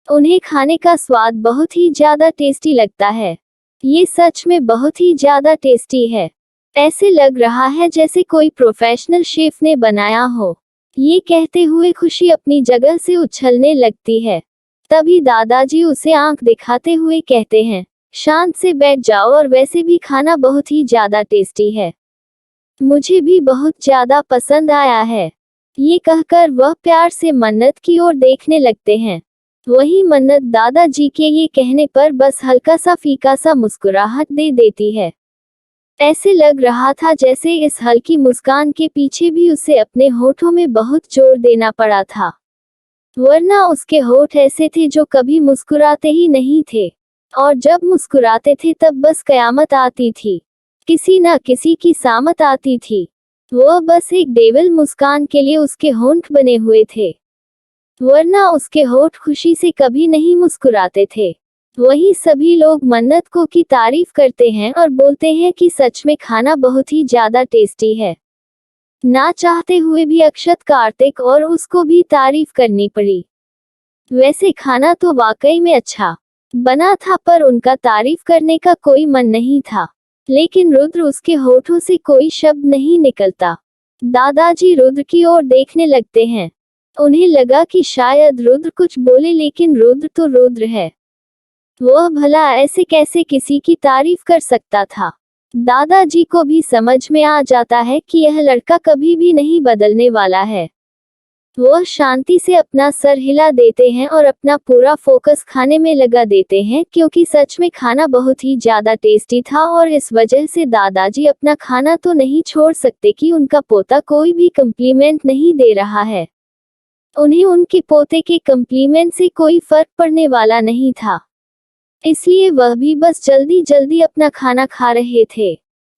उन्हें खाने का स्वाद बहुत ही ज्यादा टेस्टी लगता है। ये सच में बहुत ही ज्यादा टेस्टी है। ऐसे लग रहा है जैसे कोई प्रोफेशनल शेफ ने बनाया हो। ये कहते हुए खुशी अपनी जगह से उछलने लगती है। तभी दादाजी उसे आंख दिखाते हुए कहते हैं, शांत से बैठ जाओ, और वैसे भी खाना बहुत ही ज्यादा टेस्टी है। मुझे भी बहुत ज्यादा पसंद आया है। ये कहकर वह प्यार से मन्नत की ओर देखने लगते हैं। वही मन्नत दादाजी के ये कहने पर बस हल्का सा फीका सा मुस्कुराहट दे देती है। ऐसे लग रहा था जैसे इस हल्की मुस्कान के पीछे भी उसे अपने होठों में बहुत जोर देना पड़ा था, वरना उसके होठ ऐसे थे जो कभी मुस्कुराते ही नहीं थे, और जब मुस्कुराते थे तब बस कयामत आती थी, किसी ना किसी की सामत आती थी। वह बस एक डेविल मुस्कान के लिए उसके होंठ बने हुए थे, वरना उसके होठ खुशी से कभी नहीं मुस्कुराते थे। वही सभी लोग मन्नत को की तारीफ करते हैं और बोलते हैं कि सच में खाना बहुत ही ज्यादा टेस्टी है। ना चाहते हुए भी अक्षत, कार्तिक और उसको भी तारीफ करनी पड़ी। वैसे खाना तो वाकई में अच्छा बना था, पर उनका तारीफ करने का कोई मन नहीं था। लेकिन रुद्र, उसके होठों से कोई शब्द नहीं निकलता। दादाजी रुद्र की ओर देखने लगते हैं। उन्हें लगा कि शायद रुद्र कुछ बोले, लेकिन रुद्र तो रुद्र है। वह भला ऐसे कैसे किसी की तारीफ कर सकता था। दादाजी को भी समझ में आ जाता है कि यह लड़का कभी भी नहीं बदलने वाला है। वह शांति से अपना सर हिला देते हैं और अपना पूरा फोकस खाने में लगा देते हैं, क्योंकि सच में खाना बहुत ही ज्यादा टेस्टी था, और इस वजह से दादाजी अपना खाना तो नहीं छोड़ सकते कि उनका पोता कोई भी कम्प्लीमेंट नहीं दे रहा है। उन्हें उनके पोते के कम्प्लीमेंट से कोई फर्क पड़ने वाला नहीं था, इसलिए वह भी बस जल्दी जल्दी अपना खाना खा रहे थे।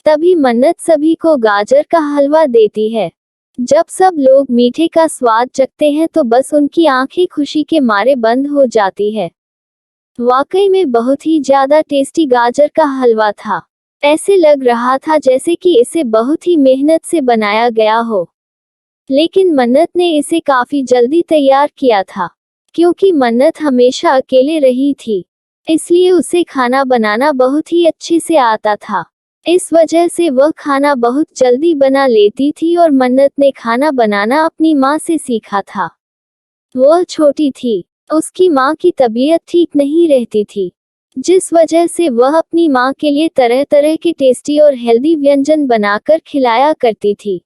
तभी मन्नत सभी को गाजर का हलवा देती है। जब सब लोग मीठे का स्वाद चखते हैं तो बस उनकी आंखें खुशी के मारे बंद हो जाती है। वाकई में बहुत ही ज्यादा टेस्टी गाजर का हलवा था। ऐसे लग रहा था जैसे कि इसे बहुत ही मेहनत से बनाया गया हो। लेकिन मन्नत ने इसे काफी जल्दी तैयार किया था, क्योंकि मन्नत हमेशा अकेले रही थी, इसलिए उसे खाना बनाना बहुत ही अच्छे से आता था। इस वजह से वह खाना बहुत जल्दी बना लेती थी, और मन्नत ने खाना बनाना अपनी माँ से सीखा था। वह छोटी थी, उसकी माँ की तबीयत ठीक नहीं रहती थी, जिस वजह से वह अपनी माँ के लिए तरह तरह के टेस्टी और हेल्दी व्यंजन बनाकर खिलाया करती थी,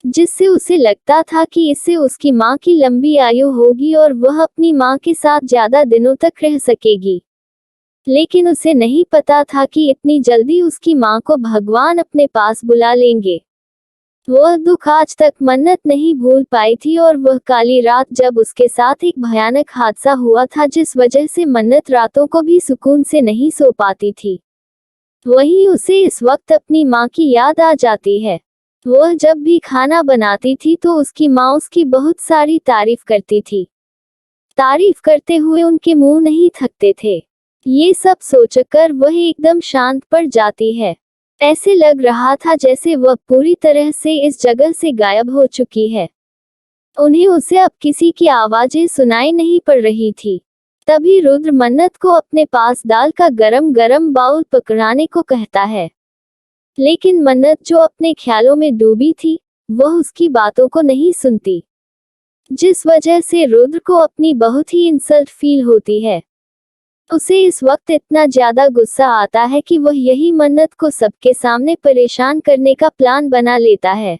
जिससे उसे लगता था कि इससे उसकी माँ की लंबी आयु होगी और वह अपनी माँ के साथ ज्यादा दिनों तक रह सकेगी। लेकिन उसे नहीं पता था कि इतनी जल्दी उसकी माँ को भगवान अपने पास बुला लेंगे। वह दुख आज तक मन्नत नहीं भूल पाई थी, और वह काली रात जब उसके साथ एक भयानक हादसा हुआ था, जिस वजह से मन्नत रातों को भी सुकून से नहीं सो पाती थी, वहीं उसे इस वक्त अपनी माँ की याद आ जाती है। वह जब भी खाना बनाती थी तो उसकी माँ उसकी बहुत सारी तारीफ करती थी। तारीफ करते हुए उनके मुंह नहीं थकते थे। ये सब सोचकर वह एकदम शांत पड़ जाती है। ऐसे लग रहा था जैसे वह पूरी तरह से इस जगह से गायब हो चुकी है। उन्हें उसे अब किसी की आवाजें सुनाई नहीं पड़ रही थी। तभी रुद्र मन्नत को अपने पास दाल का गरम गरम बाउल पकड़ाने को कहता है, लेकिन मन्नत जो अपने ख्यालों में डूबी थी, वह उसकी बातों को नहीं सुनती, जिस वजह से रुद्र को अपनी बहुत ही इंसल्ट फील होती है। उसे इस वक्त इतना ज्यादा गुस्सा आता है कि वह यही मन्नत को सबके सामने परेशान करने का प्लान बना लेता है।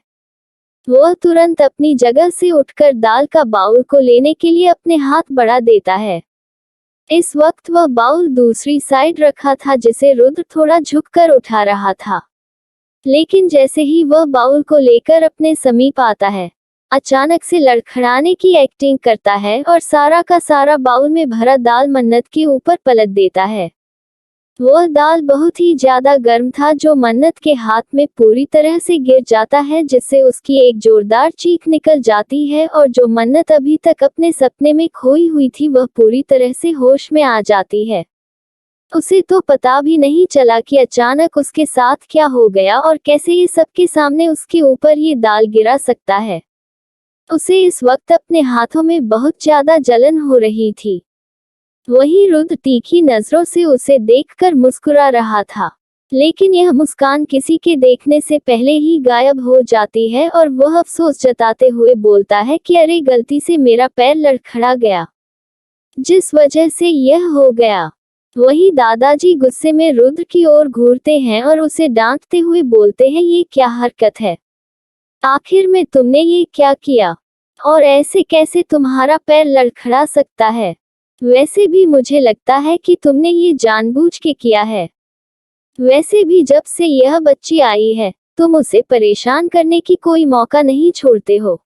वह तुरंत अपनी जगह से उठकर दाल का बाउल को लेने के लिए अपने हाथ बढ़ा देता है। इस वक्त वह बाउल दूसरी साइड रखा था, जिसे रुद्र थोड़ा झुककर उठा रहा था। लेकिन जैसे ही वह बाउल को लेकर अपने समीप आता है, अचानक से लड़खड़ाने की एक्टिंग करता है और सारा का सारा बाउल में भरा दाल मन्नत के ऊपर पलट देता है। वह दाल बहुत ही ज्यादा गर्म था, जो मन्नत के हाथ में पूरी तरह से गिर जाता है, जिससे उसकी एक जोरदार चीख निकल जाती है, और जो मन्नत अभी तक अपने सपने में खोई हुई थी वह पूरी तरह से होश में आ जाती है। उसे तो पता भी नहीं चला कि अचानक उसके साथ क्या हो गया और कैसे ये सबके सामने उसके ऊपर ये दाल गिरा सकता है। उसे इस वक्त अपने हाथों में बहुत ज्यादा जलन हो रही थी। वहीं रुद्र तीखी नजरों से उसे देखकर मुस्कुरा रहा था, लेकिन यह मुस्कान किसी के देखने से पहले ही गायब हो जाती है और वह अफसोस जताते हुए बोलता है कि अरे गलती से मेरा पैर लड़खड़ा गया, जिस वजह से यह हो गया। वहीं दादाजी गुस्से में रुद्र की ओर घूरते हैं और उसे डांटते हुए बोलते हैं, ये क्या हरकत है, आखिर में तुमने ये क्या किया, और ऐसे कैसे तुम्हारा पैर लड़खड़ा सकता है। वैसे भी मुझे लगता है कि तुमने ये जानबूझ के किया है। वैसे भी जब से यह बच्ची आई है, तुम उसे परेशान करने की कोई मौका नहीं छोड़ते हो।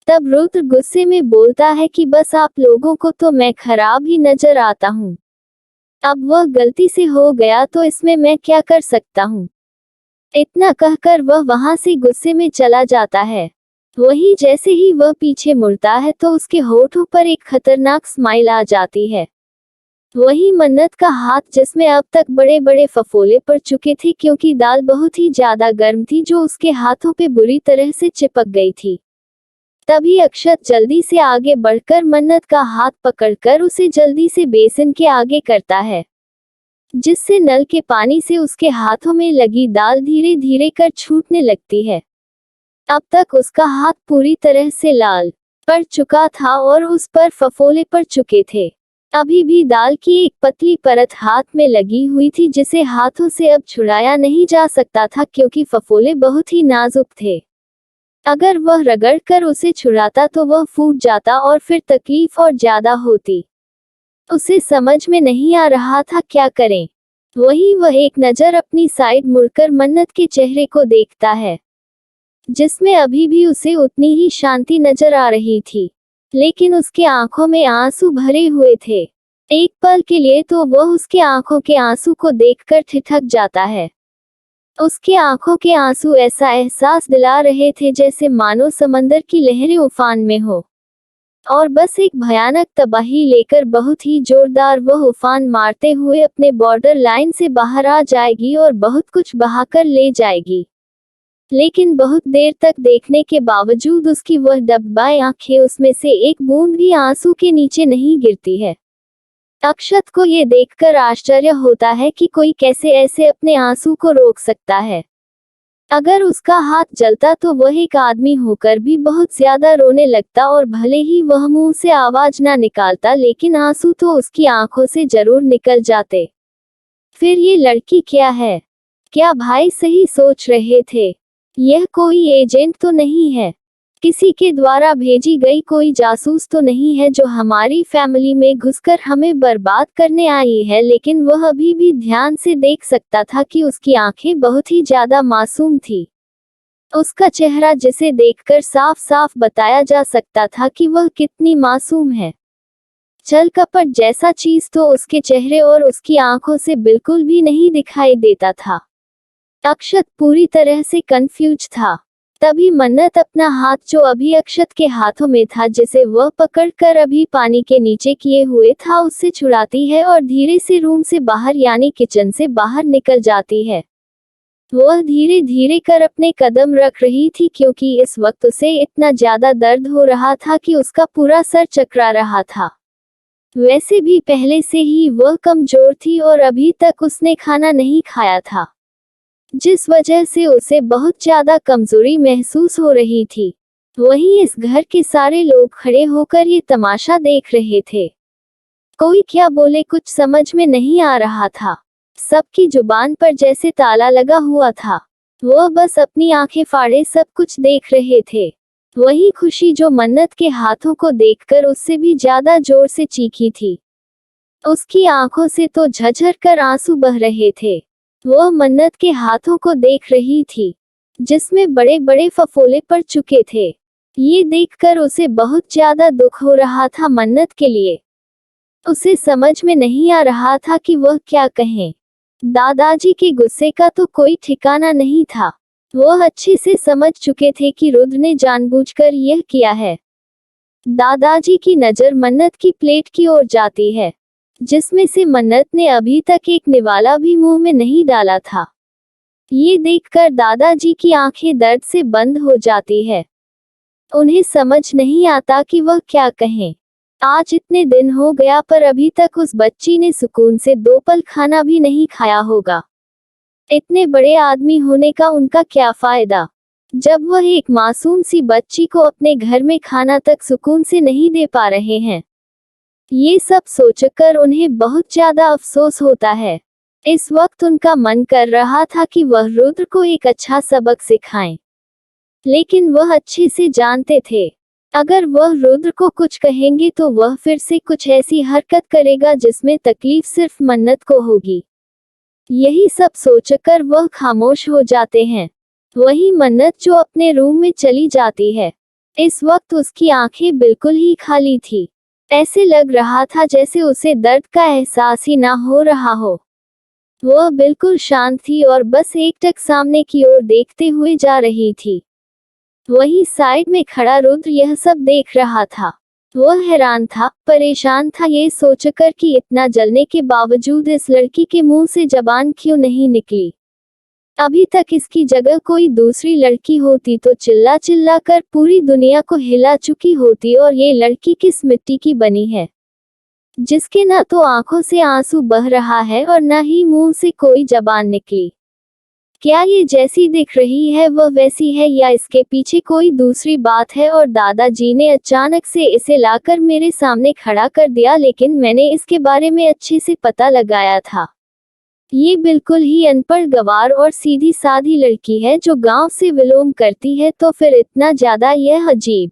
तब रुद्र गुस्से में बोलता है कि बस आप लोगों को तो मैं खराब ही नजर आता हूँ। अब वह गलती से हो गया तो इसमें मैं क्या कर सकता हूँ। इतना कहकर वह वहां से गुस्से में चला जाता है। वहीं जैसे ही वह पीछे मुड़ता है तो उसके होठों पर एक खतरनाक स्माइल आ जाती है। वहीं मन्नत का हाथ, जिसमें अब तक बड़े बड़े फफोले पड़ चुके थे क्योंकि दाल बहुत ही ज्यादा गर्म थी, जो उसके हाथों पे बुरी तरह से चिपक गई थी। तभी अक्षत जल्दी से आगे बढ़कर मन्नत का हाथ पकड़कर उसे जल्दी से बेसिन के आगे करता है, जिससे नल के पानी से उसके हाथों में लगी दाल धीरे धीरे कर छूटने लगती है। अब तक उसका हाथ पूरी तरह से लाल पड़ चुका था और उस पर फफोले पड़ चुके थे। अभी भी दाल की एक पतली परत हाथ में लगी हुई थी, जिसे हाथों से अब छुड़ाया नहीं जा सकता था क्योंकि फफोले बहुत ही नाजुक थे। अगर वह रगड़ कर उसे छुड़ाता तो वह फूट जाता और फिर तकलीफ और ज्यादा होती। उसे समझ में नहीं आ रहा था क्या करें। वहीं वह एक नजर अपनी साइड मुड़कर मन्नत के चेहरे को देखता है, जिसमें अभी भी उसे उतनी ही शांति नजर आ रही थी, लेकिन उसके आंखों में आंसू भरे हुए थे। एक पल के लिए तो वह उसके आंखों के आंसू को देखकर ठिठक जाता है। उसके आंखों के आंसू ऐसा एहसास दिला रहे थे जैसे मानो समंदर की लहरें उफान में हो, और बस एक भयानक तबाही लेकर बहुत ही जोरदार वह उफान मारते हुए अपने बॉर्डर लाइन से बाहर आ जाएगी और बहुत कुछ बहाकर ले जाएगी। लेकिन बहुत देर तक देखने के बावजूद उसकी वह डब्बाई आंखें, उसमें से एक बूंद भी आंसू के नीचे नहीं गिरती है। अक्षत को ये देखकर आश्चर्य होता है कि कोई कैसे ऐसे अपने आंसू को रोक सकता है। अगर उसका हाथ जलता तो वह एक आदमी होकर भी बहुत ज्यादा रोने लगता, और भले ही वह मुंह से आवाज ना निकालता, लेकिन आंसू तो उसकी आंखों से जरूर निकल जाते। फिर ये लड़की क्या है? क्या भाई सही सोच रहे थे? यह कोई एजेंट तो नहीं है, किसी के द्वारा भेजी गई कोई जासूस तो नहीं है जो हमारी फैमिली में घुसकर हमें बर्बाद करने आई है। लेकिन वह अभी भी ध्यान से देख सकता था कि उसकी आंखें बहुत ही ज्यादा मासूम थी। उसका चेहरा, जिसे देखकर साफ साफ बताया जा सकता था कि वह कितनी मासूम है। छल कपट जैसा चीज तो उसके चेहरे और उसकी आंखों से बिल्कुल भी नहीं दिखाई देता था। अक्षत पूरी तरह से कंफ्यूज था। तभी मन्नत अपना हाथ, जो अभी अक्षत के हाथों में था, जिसे वह पकड़कर अभी पानी के नीचे किए हुए था, उससे छुड़ाती है और धीरे से रूम से बाहर यानी किचन से बाहर निकल जाती है। वह धीरे धीरे कर अपने कदम रख रही थी क्योंकि इस वक्त उसे इतना ज्यादा दर्द हो रहा था कि उसका पूरा सर चकरा रहा था। वैसे भी पहले से ही वह कमजोर थी और अभी तक उसने खाना नहीं खाया था, जिस वजह से उसे बहुत ज्यादा कमजोरी महसूस हो रही थी। वहीं इस घर के सारे लोग खड़े होकर ये तमाशा देख रहे थे। कोई क्या बोले कुछ समझ में नहीं आ रहा था। सबकी जुबान पर जैसे ताला लगा हुआ था। वह बस अपनी आंखें फाड़े सब कुछ देख रहे थे। वही खुशी, जो मन्नत के हाथों को देखकर उससे भी ज्यादा जोर से चीखी थी। उसकी आंखों से तो झरझर कर आंसू बह रहे थे। वह मन्नत के हाथों को देख रही थी, जिसमें बड़े बड़े फफोले पड़ चुके थे। ये देखकर उसे बहुत ज्यादा दुख हो रहा था मन्नत के लिए। उसे समझ में नहीं आ रहा था कि वह क्या कहे। दादाजी के गुस्से का तो कोई ठिकाना नहीं था। वह अच्छे से समझ चुके थे कि रुद्र ने जानबूझकर यह किया है। दादाजी की नजर मन्नत की प्लेट की ओर जाती है, जिसमें से मन्नत ने अभी तक एक निवाला भी मुंह में नहीं डाला था। ये देखकर दादाजी की आंखें दर्द से बंद हो जाती है। उन्हें समझ नहीं आता कि वह क्या कहें। आज इतने दिन हो गया पर अभी तक उस बच्ची ने सुकून से 2 पल खाना भी नहीं खाया होगा। इतने बड़े आदमी होने का उनका क्या फायदा, जब वह एक मासूम सी बच्ची को अपने घर में खाना तक सुकून से नहीं दे पा रहे हैं। ये सब सोचकर उन्हें बहुत ज्यादा अफसोस होता है। इस वक्त उनका मन कर रहा था कि वह रुद्र को एक अच्छा सबक सिखाएं, लेकिन वह अच्छे से जानते थे, अगर वह रुद्र को कुछ कहेंगे तो वह फिर से कुछ ऐसी हरकत करेगा जिसमें तकलीफ सिर्फ मन्नत को होगी। यही सब सोचकर वह खामोश हो जाते हैं। वही मन्नत जो अपने रूम में चली जाती है। इस वक्त उसकी आंखें बिल्कुल ही खाली थी। ऐसे लग रहा था जैसे उसे दर्द का एहसास ही ना हो रहा हो। वह बिल्कुल शांत थी और बस एकटक सामने की ओर देखते हुए जा रही थी। वहीं साइड में खड़ा रुद्र यह सब देख रहा था। वह हैरान था, परेशान था ये सोचकर कि इतना जलने के बावजूद इस लड़की के मुंह से जबान क्यों नहीं निकली। अभी तक इसकी जगह कोई दूसरी लड़की होती तो चिल्ला चिल्ला कर पूरी दुनिया को हिला चुकी होती, और ये लड़की किस मिट्टी की बनी है, जिसके न तो आंखों से आंसू बह रहा है और न ही मुंह से कोई जबान निकली। क्या ये जैसी दिख रही है वह वैसी है, या इसके पीछे कोई दूसरी बात है और दादाजी ने अचानक से इसे लाकर मेरे सामने खड़ा कर दिया, लेकिन मैंने इसके बारे में अच्छे से पता लगाया था। ये बिल्कुल ही अनपढ़ गंवार और सीधी सादी लड़की है जो गांव से बिलोंग करती है, तो फिर इतना ज्यादा यह अजीब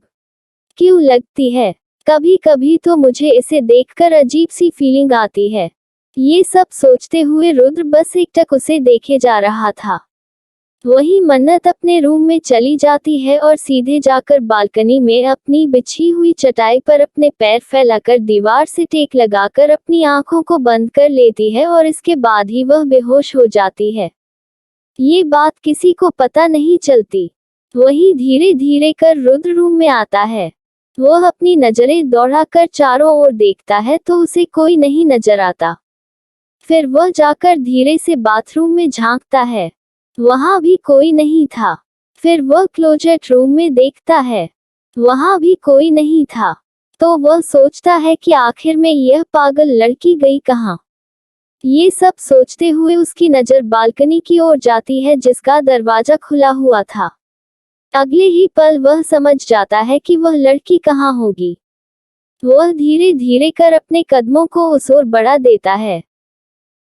क्यों लगती है। कभी कभी तो मुझे इसे देखकर अजीब सी फीलिंग आती है। ये सब सोचते हुए रुद्र बस एकटक उसे देखे जा रहा था। वही मन्नत अपने रूम में चली जाती है और सीधे जाकर बालकनी में अपनी बिछी हुई चटाई पर अपने पैर फैलाकर दीवार से टेक लगाकर अपनी आंखों को बंद कर लेती है, और इसके बाद ही वह बेहोश हो जाती है। ये बात किसी को पता नहीं चलती। वही धीरे धीरे कर रुद्र रूम में आता है। वह अपनी नजरें दौड़ाकर चारों ओर देखता है तो उसे कोई नहीं नजर आता। फिर वह जाकर धीरे से बाथरूम में झांकता है, वहां भी कोई नहीं था। फिर वह क्लोजेट रूम में देखता है, वहां भी कोई नहीं था। तो वह सोचता है कि आखिर में यह पागल लड़की गई कहां। ये सब सोचते हुए उसकी नजर बालकनी की ओर जाती है जिसका दरवाजा खुला हुआ था। अगले ही पल वह समझ जाता है कि वह लड़की कहां होगी। वह धीरे धीरे कर अपने कदमों को उस ओर बढ़ा देता है।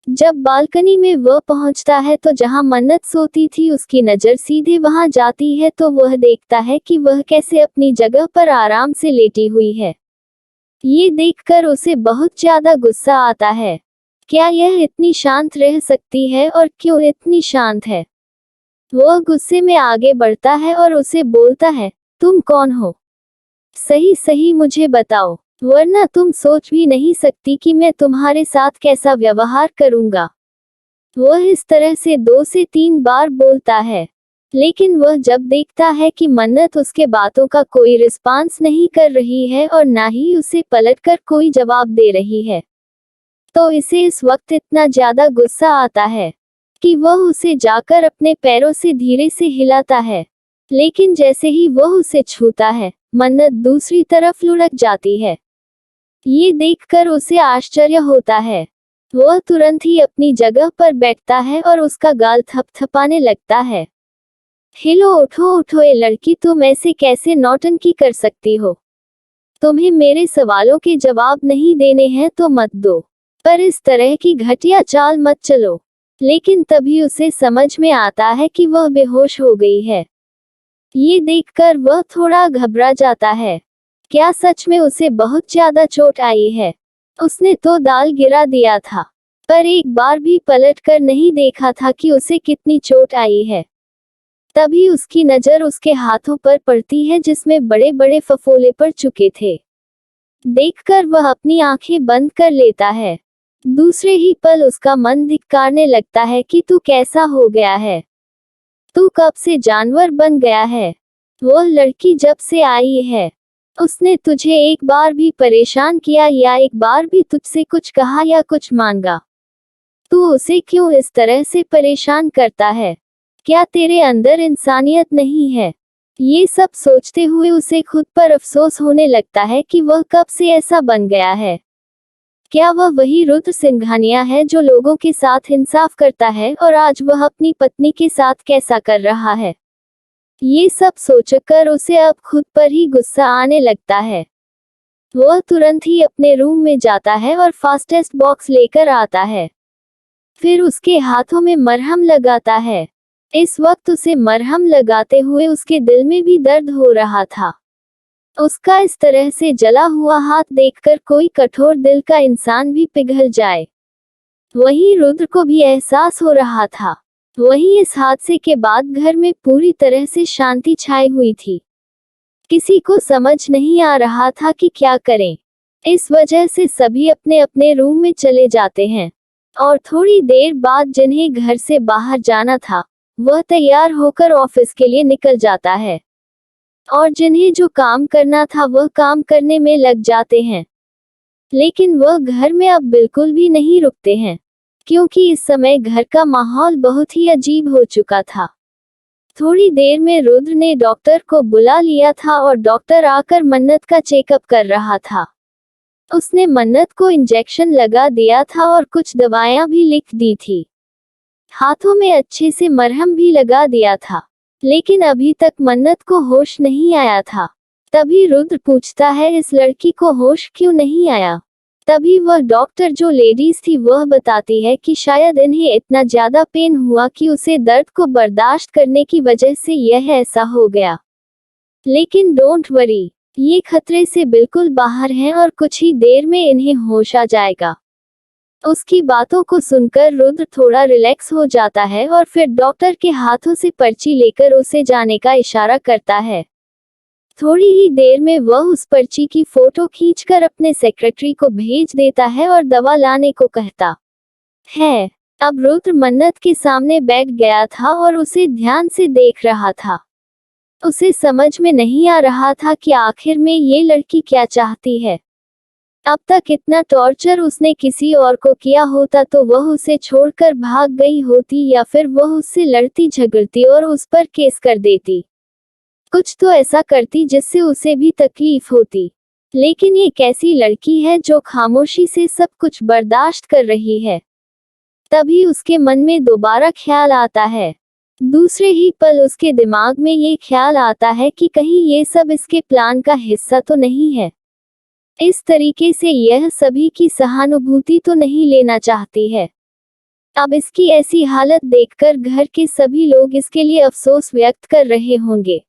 जब बालकनी में वह पहुंचता है तो जहां मन्नत सोती थी उसकी नजर सीधे वहां जाती है, तो वह देखता है कि वह कैसे अपनी जगह पर आराम से लेटी हुई है। ये देखकर उसे बहुत ज्यादा गुस्सा आता है। क्या यह इतनी शांत रह सकती है, और क्यों इतनी शांत है। वह गुस्से में आगे बढ़ता है और उसे बोलता है, तुम कौन हो, सही सही मुझे बताओ, वरना तुम सोच भी नहीं सकती कि मैं तुम्हारे साथ कैसा व्यवहार करूंगा। वह इस तरह से 2 से 3 बार बोलता है, लेकिन वह जब देखता है कि मन्नत उसके बातों का कोई रिस्पांस नहीं कर रही है और ना ही उसे पलटकर कोई जवाब दे रही है, तो इसे इस वक्त इतना ज्यादा गुस्सा आता है कि वह उसे जाकर अपने पैरों से धीरे से हिलाता है। लेकिन जैसे ही वह उसे छूता है, मन्नत दूसरी तरफ लुढ़क जाती है। ये देखकर उसे आश्चर्य होता है। वह तुरंत ही अपनी जगह पर बैठता है और उसका गाल थपथपाने लगता है। हिलो, उठो उठो ए लड़की, तुम ऐसे कैसे नौटंकी कर सकती हो। तुम्हें मेरे सवालों के जवाब नहीं देने हैं तो मत दो, पर इस तरह की घटिया चाल मत चलो। लेकिन तभी उसे समझ में आता है कि वह बेहोश हो गई है। ये देखकर वह थोड़ा घबरा जाता है। क्या सच में उसे बहुत ज्यादा चोट आई है। उसने तो दाल गिरा दिया था, पर एक बार भी पलटकर नहीं देखा था कि उसे कितनी चोट आई है। तभी उसकी नजर उसके हाथों पर पड़ती है जिसमें बड़े बड़े फफोले पड़ चुके थे। देखकर वह अपनी आंखें बंद कर लेता है। दूसरे ही पल उसका मन धिक्कारने लगता है कि तू कैसा हो गया है, तू कब से जानवर बन गया है। वह लड़की जब से आई है उसने तुझे एक बार भी परेशान किया या एक बार भी तुझसे कुछ कहा या कुछ मांगा? तू उसे क्यों इस तरह से परेशान करता है? क्या तेरे अंदर इंसानियत नहीं है? ये सब सोचते हुए उसे खुद पर अफसोस होने लगता है कि वह कब से ऐसा बन गया है। क्या वह वही रुद्र सिंघानिया है जो लोगों के साथ इंसाफ करता है और आज वह अपनी पत्नी के साथ कैसा कर रहा है? ये सब सोचकर उसे अब खुद पर ही गुस्सा आने लगता है। वह तुरंत ही अपने रूम में जाता है और फास्टेस्ट बॉक्स लेकर आता है। फिर उसके हाथों में मरहम लगाता है। इस वक्त उसे मरहम लगाते हुए उसके दिल में भी दर्द हो रहा था। उसका इस तरह से जला हुआ हाथ देखकर कोई कठोर दिल का इंसान भी पिघल जाए। वहीं रुद्र को भी एहसास हो रहा था। वहीं इस हादसे के बाद घर में पूरी तरह से शांति छाई हुई थी। किसी को समझ नहीं आ रहा था कि क्या करें। इस वजह से सभी अपने अपने रूम में चले जाते हैं और थोड़ी देर बाद जिन्हें घर से बाहर जाना था वह तैयार होकर ऑफिस के लिए निकल जाता है और जिन्हें जो काम करना था वह काम करने में लग जाते हैं। लेकिन वह घर में अब बिल्कुल भी नहीं रुकते हैं क्योंकि इस समय घर का माहौल बहुत ही अजीब हो चुका था। थोड़ी देर में रुद्र ने डॉक्टर को बुला लिया था और डॉक्टर आकर मन्नत का चेकअप कर रहा था। उसने मन्नत को इंजेक्शन लगा दिया था और कुछ दवाएं भी लिख दी थी। हाथों में अच्छे से मरहम भी लगा दिया था, लेकिन अभी तक मन्नत को होश नहीं आया था। तभी रुद्र पूछता है, इस लड़की को होश क्यों नहीं आया? तभी वह डॉक्टर जो लेडीज थी वह बताती है कि शायद इन्हें इतना ज्यादा पेन हुआ कि उसे दर्द को बर्दाश्त करने की वजह से यह ऐसा हो गया। लेकिन डोंट वरी, ये खतरे से बिल्कुल बाहर हैं और कुछ ही देर में इन्हें होश आ जाएगा। उसकी बातों को सुनकर रुद्र थोड़ा रिलैक्स हो जाता है और फिर डॉक्टर के हाथों से पर्ची लेकर उसे जाने का इशारा करता है। थोड़ी ही देर में वह उस पर्ची की फोटो खींचकर अपने सेक्रेटरी को भेज देता है और दवा लाने को कहता है। अब रुद्र मन्नत के सामने बैठ गया था और उसे ध्यान से देख रहा था। उसे समझ में नहीं आ रहा था कि आखिर में ये लड़की क्या चाहती है। अब तक इतना टॉर्चर उसने किसी और को किया होता तो वह उसे छोड़कर भाग गई होती या फिर वह उससे लड़ती झगड़ती और उस पर केस कर देती। कुछ तो ऐसा करती जिससे उसे भी तकलीफ होती। लेकिन ये कैसी लड़की है जो खामोशी से सब कुछ बर्दाश्त कर रही है? तभी उसके मन में दोबारा ख्याल आता है। दूसरे ही पल उसके दिमाग में ये ख्याल आता है कि कहीं ये सब इसके प्लान का हिस्सा तो नहीं है। इस तरीके से यह सभी की सहानुभूति तो नहीं लेना चाहती है। अब इसकी ऐसी हालत देखकर घर के सभी लोग इसके लिए अफसोस व्यक्त कर रहे होंगे।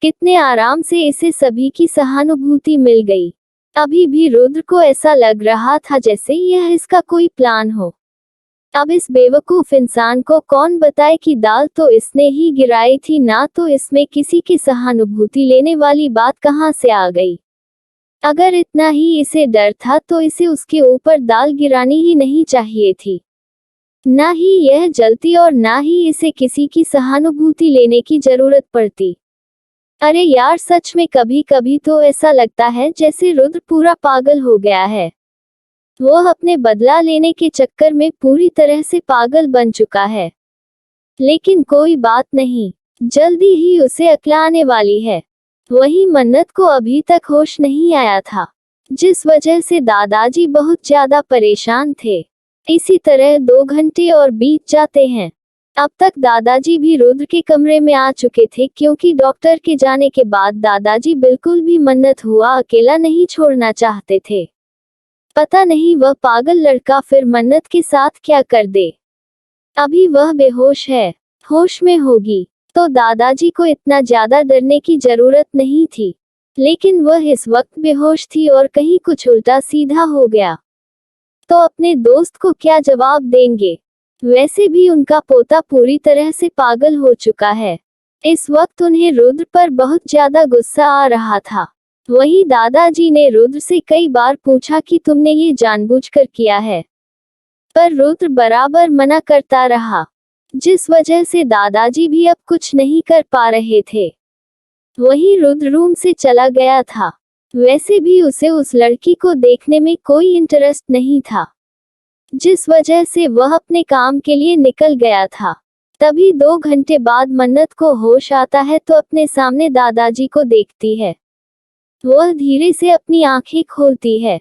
कितने आराम से इसे सभी की सहानुभूति मिल गई। अभी भी रुद्र को ऐसा लग रहा था जैसे यह इसका कोई प्लान हो। अब इस बेवकूफ इंसान को कौन बताए कि दाल तो इसने ही गिराई थी, ना तो इसमें किसी की सहानुभूति लेने वाली बात कहां से आ गई। अगर इतना ही इसे डर था तो इसे उसके ऊपर दाल गिरानी ही नहीं चाहिए थी। ना ही यह जलती और ना ही इसे किसी की सहानुभूति लेने की जरूरत पड़ती। अरे यार, सच में कभी कभी तो ऐसा लगता है जैसे रुद्र पूरा पागल हो गया है। वह अपने बदला लेने के चक्कर में पूरी तरह से पागल बन चुका है। लेकिन कोई बात नहीं, जल्दी ही उसे अक्ल आने वाली है। वहीं मन्नत को अभी तक होश नहीं आया था, जिस वजह से दादाजी बहुत ज्यादा परेशान थे। इसी तरह 2 घंटे और बीत जाते हैं। अब तक दादाजी भी रुद्र के कमरे में आ चुके थे क्योंकि डॉक्टर के जाने के बाद दादाजी बिल्कुल भी मन्नत हुआ अकेला नहीं छोड़ना चाहते थे। पता नहीं वह पागल लड़का फिर मन्नत के साथ क्या कर दे। अभी वह बेहोश है, होश में होगी तो दादाजी को इतना ज्यादा डरने की जरूरत नहीं थी। लेकिन वह इस वक्त बेहोश थी और कहीं कुछ उल्टा सीधा हो गया तो अपने दोस्त को क्या जवाब देंगे। वैसे भी उनका पोता पूरी तरह से पागल हो चुका है। इस वक्त उन्हें रुद्र पर बहुत ज्यादा गुस्सा आ रहा था। वहीं दादाजी ने रुद्र से कई बार पूछा कि तुमने ये जानबूझकर किया है, पर रुद्र बराबर मना करता रहा, जिस वजह से दादाजी भी अब कुछ नहीं कर पा रहे थे। वही रुद्र रूम से चला गया था। वैसे भी उसे उस लड़की को देखने में कोई इंटरेस्ट नहीं था, जिस वजह से वह अपने काम के लिए निकल गया था। तभी 2 घंटे बाद मन्नत को होश आता है तो अपने सामने दादाजी को देखती है। वह धीरे से अपनी आंखें खोलती है।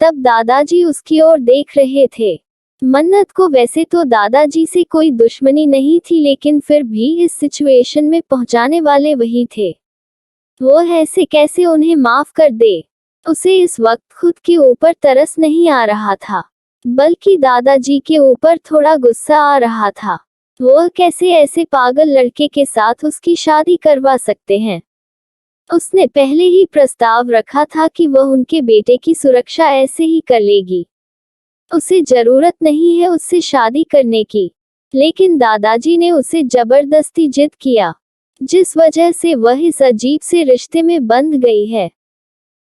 तब दादाजी उसकी ओर देख रहे थे। मन्नत को वैसे तो दादाजी से कोई दुश्मनी नहीं थी, लेकिन फिर भी इस सिचुएशन में पहुंचाने वाले वही थे। वो ऐसे कैसे उन्हें माफ कर दे। उसे इस वक्त खुद के ऊपर तरस नहीं आ रहा था, बल्कि दादाजी के ऊपर थोड़ा गुस्सा आ रहा था। वो कैसे ऐसे पागल लड़के के साथ उसकी शादी करवा सकते हैं। उसने पहले ही प्रस्ताव रखा था कि वह उनके बेटे की सुरक्षा ऐसे ही कर लेगी। उसे जरूरत नहीं है उससे शादी करने की, लेकिन दादाजी ने उसे जबरदस्ती जिद किया, जिस वजह से वह इस अजीब से रिश्ते में बंध गई है।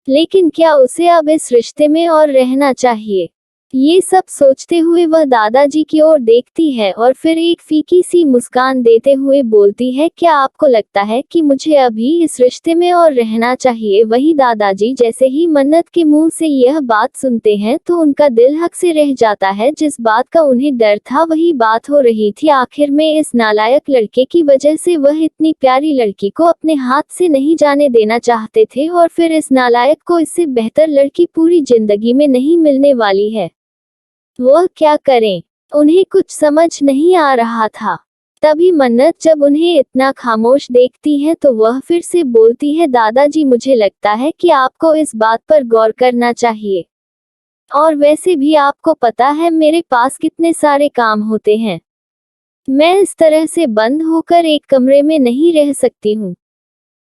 लेकिन क्या उसे अब इस रिश्ते में और रहना चाहिए? ये सब सोचते हुए वह दादाजी की ओर देखती है और फिर एक फीकी सी मुस्कान देते हुए बोलती है, क्या आपको लगता है कि मुझे अभी इस रिश्ते में और रहना चाहिए? वही दादाजी जैसे ही मन्नत के मुंह से यह बात सुनते हैं तो उनका दिल हक से रह जाता है। जिस बात का उन्हें डर था वही बात हो रही थी। आखिर में इस नालायक लड़के की वजह से वह इतनी प्यारी लड़की को अपने हाथ से नहीं जाने देना चाहते थे, और फिर इस नालायक को इससे बेहतर लड़की पूरी जिंदगी में नहीं मिलने वाली है। वह क्या करें? उन्हें कुछ समझ नहीं आ रहा था। तभी मन्नत जब उन्हें इतना खामोश देखती है तो वह फिर से बोलती है, दादाजी मुझे लगता है कि आपको इस बात पर गौर करना चाहिए। और वैसे भी आपको पता है मेरे पास कितने सारे काम होते हैं। मैं इस तरह से बंद होकर एक कमरे में नहीं रह सकती हूँ।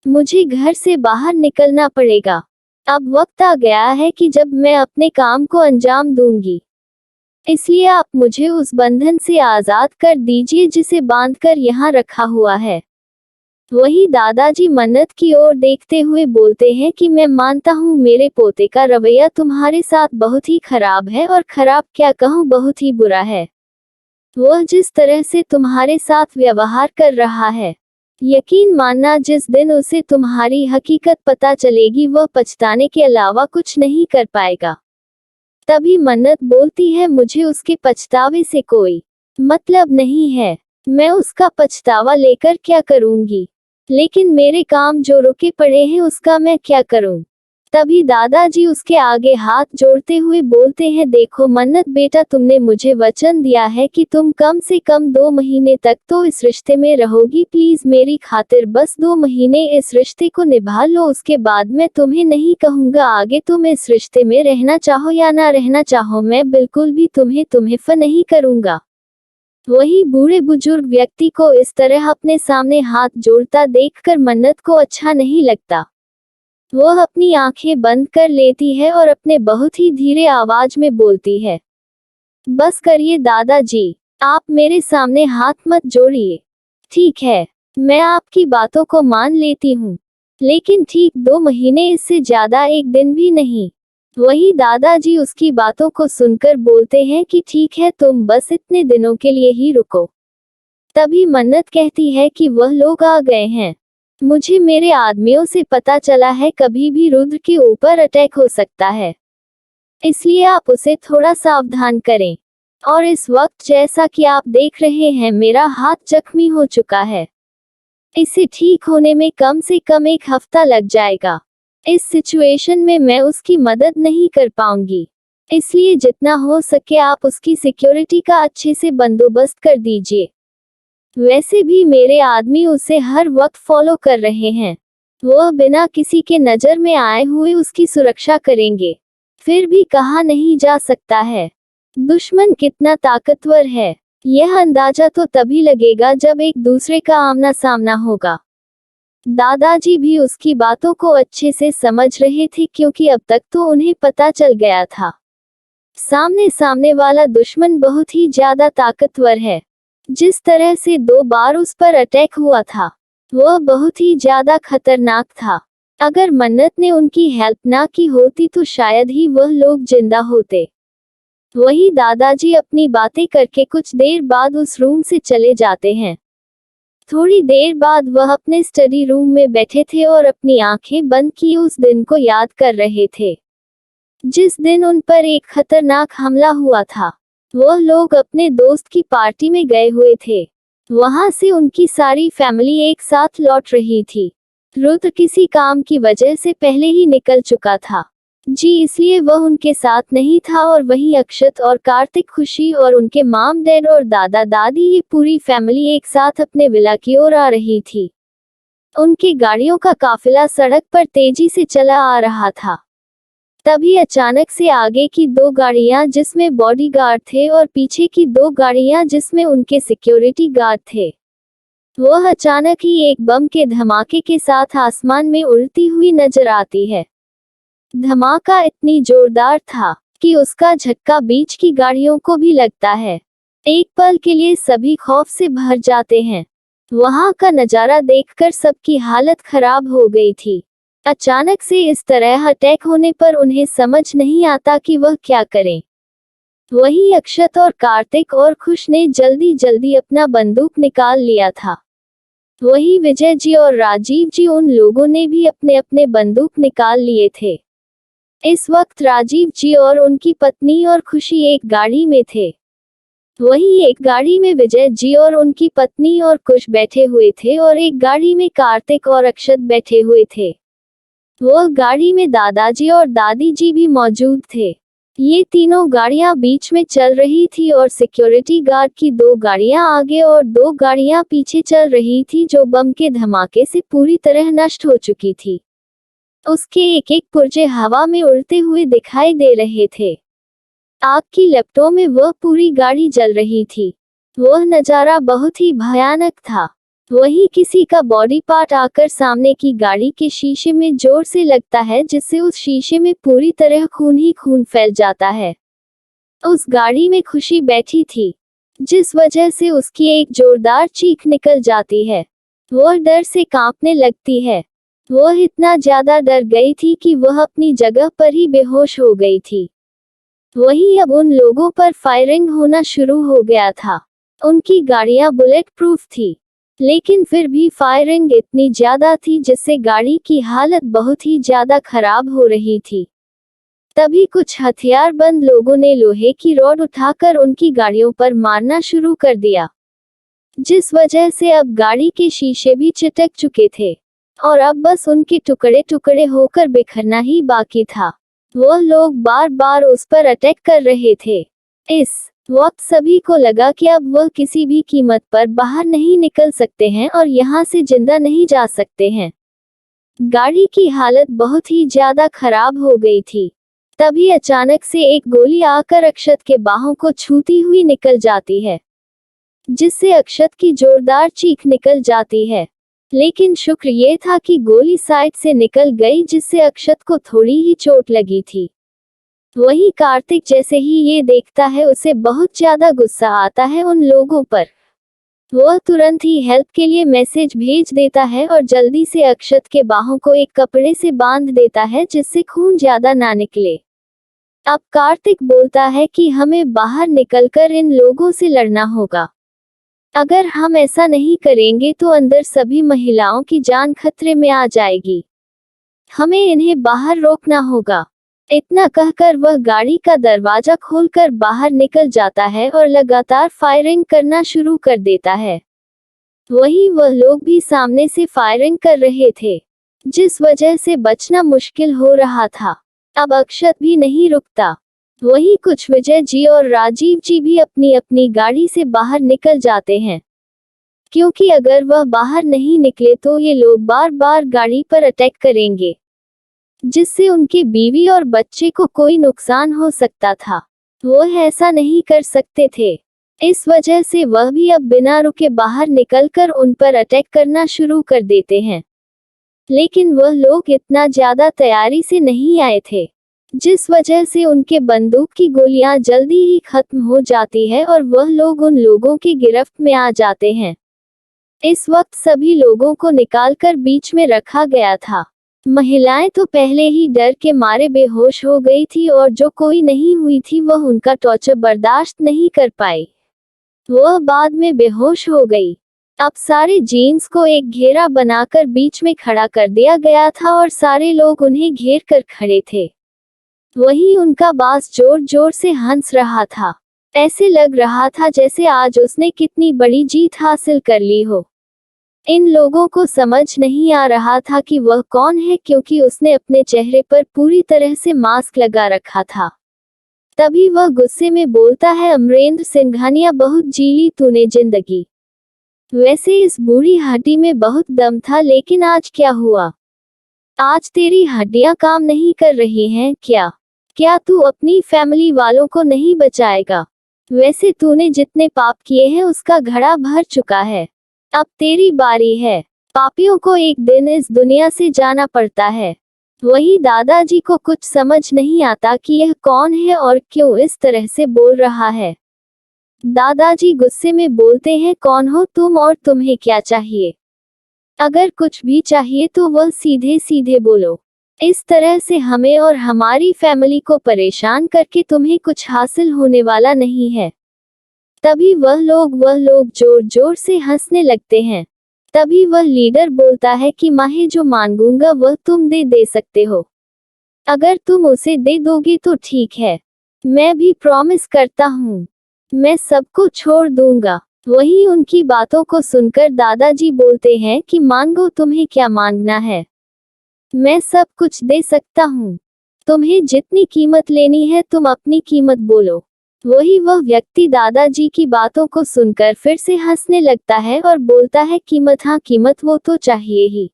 मुझे घर से बाहर निकलना पड़ेगा। अब वक्त आ गया है कि जब मैं अपने काम को अंजाम दूंगी। इसलिए आप मुझे उस बंधन से आजाद कर दीजिए जिसे बांधकर यहाँ रखा हुआ है। वही दादाजी मन्नत की ओर देखते हुए बोलते हैं कि मैं मानता हूँ मेरे पोते का रवैया तुम्हारे साथ बहुत ही खराब है, और खराब क्या कहूँ, बहुत ही बुरा है। वह जिस तरह से तुम्हारे साथ व्यवहार कर रहा है, यकीन मानना जिस दिन उसे तुम्हारी हकीकत पता चलेगी वह पछताने के अलावा कुछ नहीं कर पाएगा। तभी मन्नत बोलती है, मुझे उसके पछतावे से कोई मतलब नहीं है। मैं उसका पछतावा लेकर क्या करूंगी? लेकिन मेरे काम जो रुके पड़े हैं उसका मैं क्या करूं? तभी दादाजी उसके आगे हाथ जोड़ते हुए बोलते हैं, देखो मन्नत बेटा, तुमने मुझे वचन दिया है कि तुम कम से कम 2 महीने तक तो इस रिश्ते में रहोगी। प्लीज मेरी खातिर बस 2 महीने इस रिश्ते को निभा लो। उसके बाद मैं तुम्हें नहीं कहूंगा आगे तुम इस रिश्ते में रहना चाहो या ना रहना चाहो, मैं बिल्कुल भी तुम्हें नहीं करूंगा। वही बूढ़े बुजुर्ग व्यक्ति को इस तरह अपने सामने हाथ जोड़ता देखकर मन्नत को अच्छा नहीं लगता। वह अपनी आंखें बंद कर लेती है और अपने बहुत ही धीरे आवाज में बोलती है, बस करिए दादाजी, आप मेरे सामने हाथ मत जोड़िए। ठीक है, मैं आपकी बातों को मान लेती हूँ, लेकिन ठीक 2 महीने, इससे ज्यादा एक दिन भी नहीं। वही दादाजी उसकी बातों को सुनकर बोलते हैं कि ठीक है, तुम बस इतने दिनों के लिए ही रुको। तभी मन्नत कहती है कि वह लोग आ गए हैं। मुझे मेरे आदमियों से पता चला है कभी भी रुद्र के ऊपर अटैक हो सकता है, इसलिए आप उसे थोड़ा सावधान करें। और इस वक्त जैसा कि आप देख रहे हैं मेरा हाथ जख्मी हो चुका है। इसे ठीक होने में कम से कम 1 हफ्ता लग जाएगा। इस सिचुएशन में मैं उसकी मदद नहीं कर पाऊंगी, इसलिए जितना हो सके आप उसकी सिक्योरिटी का अच्छे से बंदोबस्त कर दीजिए। वैसे भी मेरे आदमी उसे हर वक्त फॉलो कर रहे हैं। वह बिना किसी के नजर में आए हुए उसकी सुरक्षा करेंगे। फिर भी कहा नहीं जा सकता है दुश्मन कितना ताकतवर है। यह अंदाजा तो तभी लगेगा जब एक दूसरे का आमना सामना होगा। दादाजी भी उसकी बातों को अच्छे से समझ रहे थे, क्योंकि अब तक तो उन्हें पता चल गया था सामने वाला दुश्मन बहुत ही ज्यादा ताकतवर है। जिस तरह से 2 बार उस पर अटैक हुआ था वह बहुत ही ज्यादा खतरनाक था। अगर मन्नत ने उनकी हेल्प ना की होती तो शायद ही वह लोग जिंदा होते। वही दादाजी अपनी बातें करके कुछ देर बाद उस रूम से चले जाते हैं। थोड़ी देर बाद वह अपने स्टडी रूम में बैठे थे और अपनी आंखें बंद की उस दिन को याद कर रहे थे जिस दिन उन पर एक खतरनाक हमला हुआ था। वह लोग अपने दोस्त की पार्टी में गए हुए थे। वहां से उनकी सारी फैमिली एक साथ लौट रही थी। रुद्र किसी काम की वजह से पहले ही निकल चुका था इसलिए वह उनके साथ नहीं था और वहीं अक्षत और कार्तिक, खुशी और उनके माम डैड और दादा दादी, ये पूरी फैमिली एक साथ अपने विला की ओर आ रही थी। उनकी गाड़ियों का काफिला सड़क पर तेजी से चला आ रहा था। तभी अचानक से आगे की 2 गाड़ियां जिसमें बॉडीगार्ड थे और पीछे की 2 गाड़ियां जिसमें उनके सिक्योरिटी गार्ड थे, वह अचानक ही एक बम के धमाके के साथ आसमान में उड़ती हुई नजर आती है। धमाका इतनी जोरदार था कि उसका झटका बीच की गाड़ियों को भी लगता है। एक पल के लिए सभी खौफ से भर जाते हैं। वहां का नजारा देखकर सबकी हालत खराब हो गई थी। अचानक से इस तरह अटैक होने पर उन्हें समझ नहीं आता कि वह क्या करें। वही अक्षत और कार्तिक और खुश ने जल्दी जल्दी अपना बंदूक निकाल लिया था। वही विजय जी और राजीव जी, उन लोगों ने भी अपने अपने बंदूक निकाल लिए थे। इस वक्त राजीव जी और उनकी पत्नी और खुशी एक गाड़ी में थे। वहीं एक गाड़ी में विजय जी और उनकी पत्नी और कुश बैठे हुए थे और एक गाड़ी में कार्तिक और अक्षत बैठे हुए थे। वह गाड़ी में दादाजी और दादी जी भी मौजूद थे। ये तीनों गाड़ियां बीच में चल रही थी और सिक्योरिटी गार्ड की 2 गाड़ियां आगे और 2 गाड़ियां पीछे चल रही थी जो बम के धमाके से पूरी तरह नष्ट हो चुकी थी। उसके एक एक पुर्जे हवा में उड़ते हुए दिखाई दे रहे थे। आग की लपटों में वह पूरी गाड़ी जल रही थी। वह नजारा बहुत ही भयानक था। वहीं किसी का बॉडी पार्ट आकर सामने की गाड़ी के शीशे में जोर से लगता है जिससे उस शीशे में पूरी तरह खून ही खून फैल जाता है। उस गाड़ी में खुशी बैठी थी जिस वजह से उसकी एक जोरदार चीख निकल जाती है। वह डर से कांपने लगती है। वह इतना ज्यादा डर गई थी कि वह अपनी जगह पर ही बेहोश हो गई थी। वहीं अब उन लोगों पर फायरिंग होना शुरू हो गया था। उनकी गाड़ियां बुलेट प्रूफ थी, लेकिन फिर भी फायरिंग इतनी ज्यादा थी जिससे गाड़ी की हालत बहुत ही ज्यादा खराब हो रही थी। तभी कुछ हथियारबंद लोगों ने लोहे की रॉड उठाकर उनकी गाड़ियों पर मारना शुरू कर दिया, जिस वजह से अब गाड़ी के शीशे भी चिटक चुके थे और अब बस उनके टुकड़े टुकड़े होकर बिखरना ही बाकी था। वह लोग बार बार उस पर अटैक कर रहे थे। इस वक्त सभी को लगा कि अब वह किसी भी कीमत पर बाहर नहीं निकल सकते हैं और यहाँ से जिंदा नहीं जा सकते हैं। गाड़ी की हालत बहुत ही ज्यादा खराब हो गई थी। तभी अचानक से एक गोली आकर अक्षत के बाहों को छूती हुई निकल जाती है, जिससे अक्षत की जोरदार चीख निकल जाती है। लेकिन शुक्र ये था कि गोली साइड से निकल गई जिससे अक्षत को थोड़ी ही चोट लगी थी। वहीं कार्तिक जैसे ही ये देखता है उसे बहुत ज्यादा गुस्सा आता है उन लोगों पर। वह तुरंत ही हेल्प के लिए मैसेज भेज देता है और जल्दी से अक्षत के बाहों को एक कपड़े से बांध देता है जिससे खून ज्यादा ना निकले। अब कार्तिक बोलता है कि हमें बाहर निकलकर इन लोगों से लड़ना होगा। अगर हम ऐसा नहीं करेंगे तो अंदर सभी महिलाओं की जान खतरे में आ जाएगी। हमें इन्हें बाहर रोकना होगा। इतना कहकर वह गाड़ी का दरवाजा खोलकर बाहर निकल जाता है और लगातार फायरिंग करना शुरू कर देता है। वहीं वह लोग भी सामने से फायरिंग कर रहे थे, जिस वजह से बचना मुश्किल हो रहा था। अब अक्षत भी नहीं रुकता। वहीं कुछ विजय जी और राजीव जी भी अपनी अपनी गाड़ी से बाहर निकल जाते हैं, क्योंकि अगर वह बाहर नहीं निकले तो ये लोग बार बार गाड़ी पर अटैक करेंगे, जिससे उनके बीवी और बच्चे को कोई नुकसान हो सकता था। वह ऐसा नहीं कर सकते थे, इस वजह से वह भी अब बिना रुके बाहर निकलकर उन पर अटैक करना शुरू कर देते हैं। लेकिन वह लोग इतना ज्यादा तैयारी से नहीं आए थे, जिस वजह से उनके बंदूक की गोलियां जल्दी ही खत्म हो जाती है और वह लोग उन लोगों की गिरफ्त में आ जाते हैं। इस वक्त सभी लोगों को निकालकर बीच में रखा गया था। महिलाएं तो पहले ही डर के मारे बेहोश हो गई थी और जो कोई नहीं हुई थी वह उनका टॉर्चर बर्दाश्त नहीं कर पाई। वह बाद में बेहोश हो गई। अब सारे जीन्स को एक घेरा बनाकर बीच में खड़ा कर दिया गया था और सारे लोग उन्हें घेर कर खड़े थे। वहीं उनका बॉस जोर जोर से हंस रहा था। ऐसे लग रहा था जैसे आज उसने कितनी बड़ी जीत हासिल कर ली हो। इन लोगों को समझ नहीं आ रहा था कि वह कौन है, क्योंकि उसने अपने चेहरे पर पूरी तरह से मास्क लगा रखा था। तभी वह गुस्से में बोलता है, अमरेंद्र सिंघानिया, बहुत जी ली तूने जिंदगी। वैसे इस बूढ़ी हड्डी में बहुत दम था, लेकिन आज क्या हुआ? आज तेरी हड्डियां काम नहीं कर रही हैं क्या? क्या तू अपनी फैमिली वालों को नहीं बचाएगा? वैसे तूने जितने पाप किए हैं उसका घड़ा भर चुका है। अब तेरी बारी है। पापियों को एक दिन इस दुनिया से जाना पड़ता है। वही दादाजी को कुछ समझ नहीं आता कि यह कौन है और क्यों इस तरह से बोल रहा है। दादाजी गुस्से में बोलते हैं, कौन हो तुम और तुम्हें क्या चाहिए? अगर कुछ भी चाहिए तो वह सीधे सीधे बोलो। इस तरह से हमें और हमारी फैमिली को परेशान करके तुम्हें कुछ हासिल होने वाला नहीं है। तभी वह लोग जोर जोर से हंसने लगते हैं। तभी वह लीडर बोलता है कि माहे, जो मांगूंगा वह तुम दे सकते हो। अगर तुम उसे दे दोगे तो ठीक है। मैं भी प्रॉमिस करता हूँ, मैं सबको छोड़ दूंगा। वहीं उनकी बातों को सुनकर दादाजी बोलते हैं कि मांगो, तुम्हें क्या मांगना है? मैं सब कुछ दे सकता हूँ। तुम्हें जितनी कीमत लेनी है तुम अपनी कीमत बोलो। वही वह व्यक्ति दादाजी की बातों को सुनकर फिर से हंसने लगता है और बोलता है, कीमत? हाँ, कीमत वो तो चाहिए ही।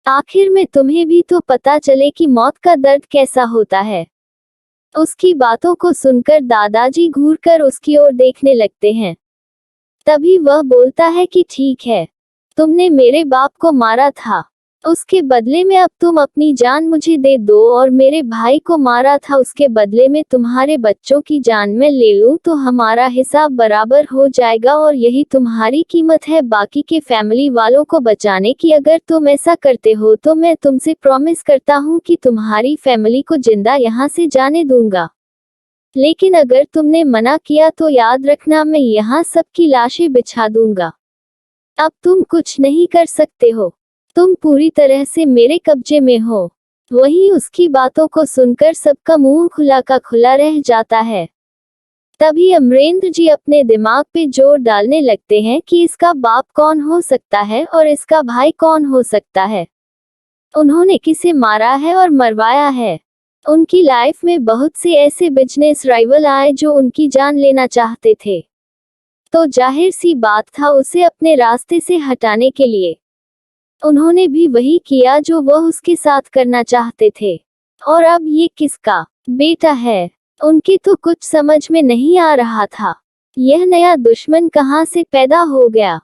आखिर में तुम्हें भी तो पता चले कि मौत का दर्द कैसा होता है। उसकी बातों को सुनकर दादाजी घूरकर उसकी ओर देखने लगते हैं। तभी वह बोलता है कि ठीक है, तुमने मेरे बाप को मारा था, उसके बदले में अब तुम अपनी जान मुझे दे दो, और मेरे भाई को मारा था, उसके बदले में तुम्हारे बच्चों की जान मैं ले लूं, तो हमारा हिसाब बराबर हो जाएगा और यही तुम्हारी कीमत है बाकी के फैमिली वालों को बचाने की। अगर तुम ऐसा करते हो तो मैं तुमसे प्रॉमिस करता हूं कि तुम्हारी फैमिली को जिंदा यहाँ से जाने दूंगा। लेकिन अगर तुमने मना किया तो याद रखना, मैं यहाँ सबकी लाशें बिछा दूंगा। अब तुम कुछ नहीं कर सकते हो, तुम पूरी तरह से मेरे कब्जे में हो। वहीं उसकी बातों को सुनकर सबका मुंह खुला का खुला रह जाता है। तभी अमरेंद्र जी अपने दिमाग पे जोर डालने लगते हैं कि इसका बाप कौन हो सकता है और इसका भाई कौन हो सकता है। उन्होंने किसे मारा है और मरवाया है। उनकी लाइफ में बहुत से ऐसे बिजनेस राइवल आए जो उनकी जान लेना चाहते थे, तो जाहिर सी बात था उसे अपने रास्ते से हटाने के लिए उन्होंने भी वही किया जो वह उसके साथ करना चाहते थे। और अब ये किसका बेटा है, उनकी तो कुछ समझ में नहीं आ रहा था। यह नया दुश्मन कहां से पैदा हो गया।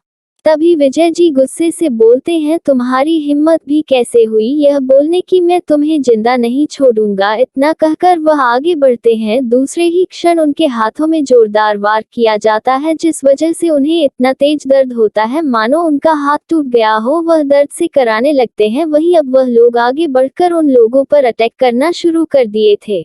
तभी विजय जी गुस्से से बोलते हैं, तुम्हारी हिम्मत भी कैसे हुई यह बोलने की, मैं तुम्हें जिंदा नहीं छोड़ूंगा। इतना कहकर वह आगे बढ़ते हैं। दूसरे ही क्षण उनके हाथों में जोरदार वार किया जाता है, जिस वजह से उन्हें इतना तेज दर्द होता है मानो उनका हाथ टूट गया हो। वह दर्द से कराने लगते हैं। वहीं अब वह लोग आगे बढ़कर उन लोगों पर अटैक करना शुरू कर दिए थे।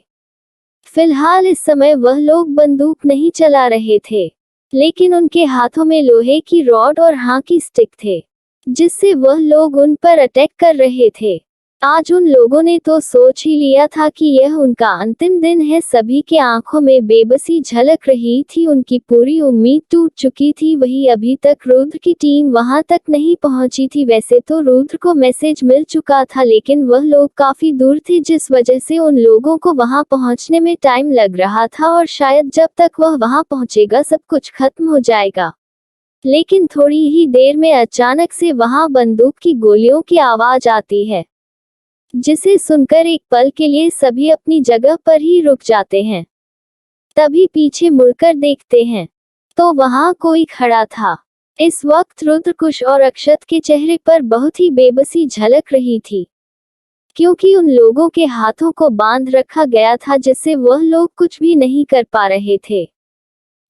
फिलहाल इस समय वह लोग बंदूक नहीं चला रहे थे, लेकिन उनके हाथों में लोहे की रॉड और हाकी स्टिक थे, जिससे वह लोग उन पर अटैक कर रहे थे। आज उन लोगों ने तो सोच ही लिया था कि यह उनका अंतिम दिन है। सभी के आंखों में बेबसी झलक रही थी, उनकी पूरी उम्मीद टूट चुकी थी। वही अभी तक रुद्र की टीम वहां तक नहीं पहुंची थी। वैसे तो रुद्र को मैसेज मिल चुका था, लेकिन वह लोग काफी दूर थे, जिस वजह से उन लोगों को वहां पहुंचने में टाइम लग रहा था और शायद जब तक वह वहां पहुंचेगा सब कुछ खत्म हो जाएगा। लेकिन थोड़ी ही देर में अचानक से वहां बंदूक की गोलियों की आवाज आती है, जिसे सुनकर एक पल के लिए सभी अपनी जगह पर ही रुक जाते हैं। तभी पीछे मुड़कर देखते हैं तो वहां कोई खड़ा था। इस वक्त रुद्र, कुश और अक्षत के चेहरे पर बहुत ही बेबसी झलक रही थी, क्योंकि उन लोगों के हाथों को बांध रखा गया था, जिससे वह लोग कुछ भी नहीं कर पा रहे थे।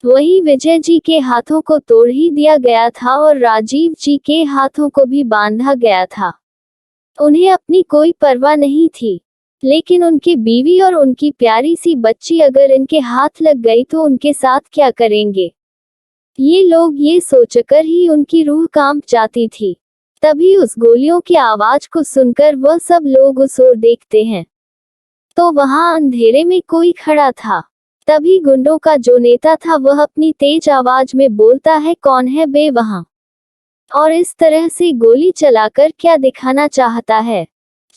वहीं विजय जी के हाथों को तोड़ ही दिया गया था और राजीव जी के हाथों को भी बांधा गया था। उन्हें अपनी कोई परवाह नहीं थी, लेकिन उनकी बीवी और उनकी प्यारी सी बच्ची अगर इनके हाथ लग गई तो उनके साथ क्या करेंगे। ये लोग ये सोचकर ही उनकी रूह कांप जाती थी। तभी उस गोलियों की आवाज को सुनकर वह सब लोग उस ओर देखते हैं तो वहां अंधेरे में कोई खड़ा था। तभी गुंडों का जो नेता था वह अपनी तेज आवाज में बोलता है, कौन है बे वहां? और इस तरह से गोली चलाकर क्या दिखाना चाहता है?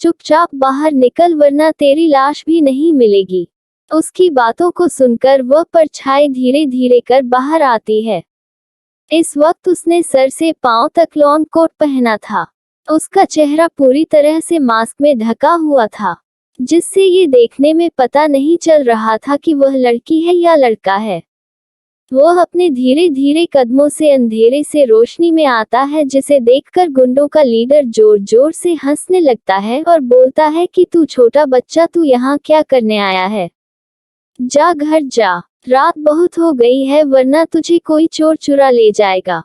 चुपचाप बाहर निकल वरना तेरी लाश भी नहीं मिलेगी। उसकी बातों को सुनकर वह परछाई धीरे धीरे कर बाहर आती है। इस वक्त उसने सर से पांव तक लॉन्ग कोट पहना था। उसका चेहरा पूरी तरह से मास्क में ढका हुआ था, जिससे ये देखने में पता नहीं चल रहा था कि वह लड़की है या लड़का है। वह अपने धीरे धीरे कदमों से अंधेरे से रोशनी में आता है, जिसे देखकर गुंडों का लीडर जोर जोर से हंसने लगता है और बोलता है कि तू छोटा बच्चा, तू यहाँ क्या करने आया है? जा घर जा, रात बहुत हो गई है वरना तुझे कोई चोर चुरा ले जाएगा।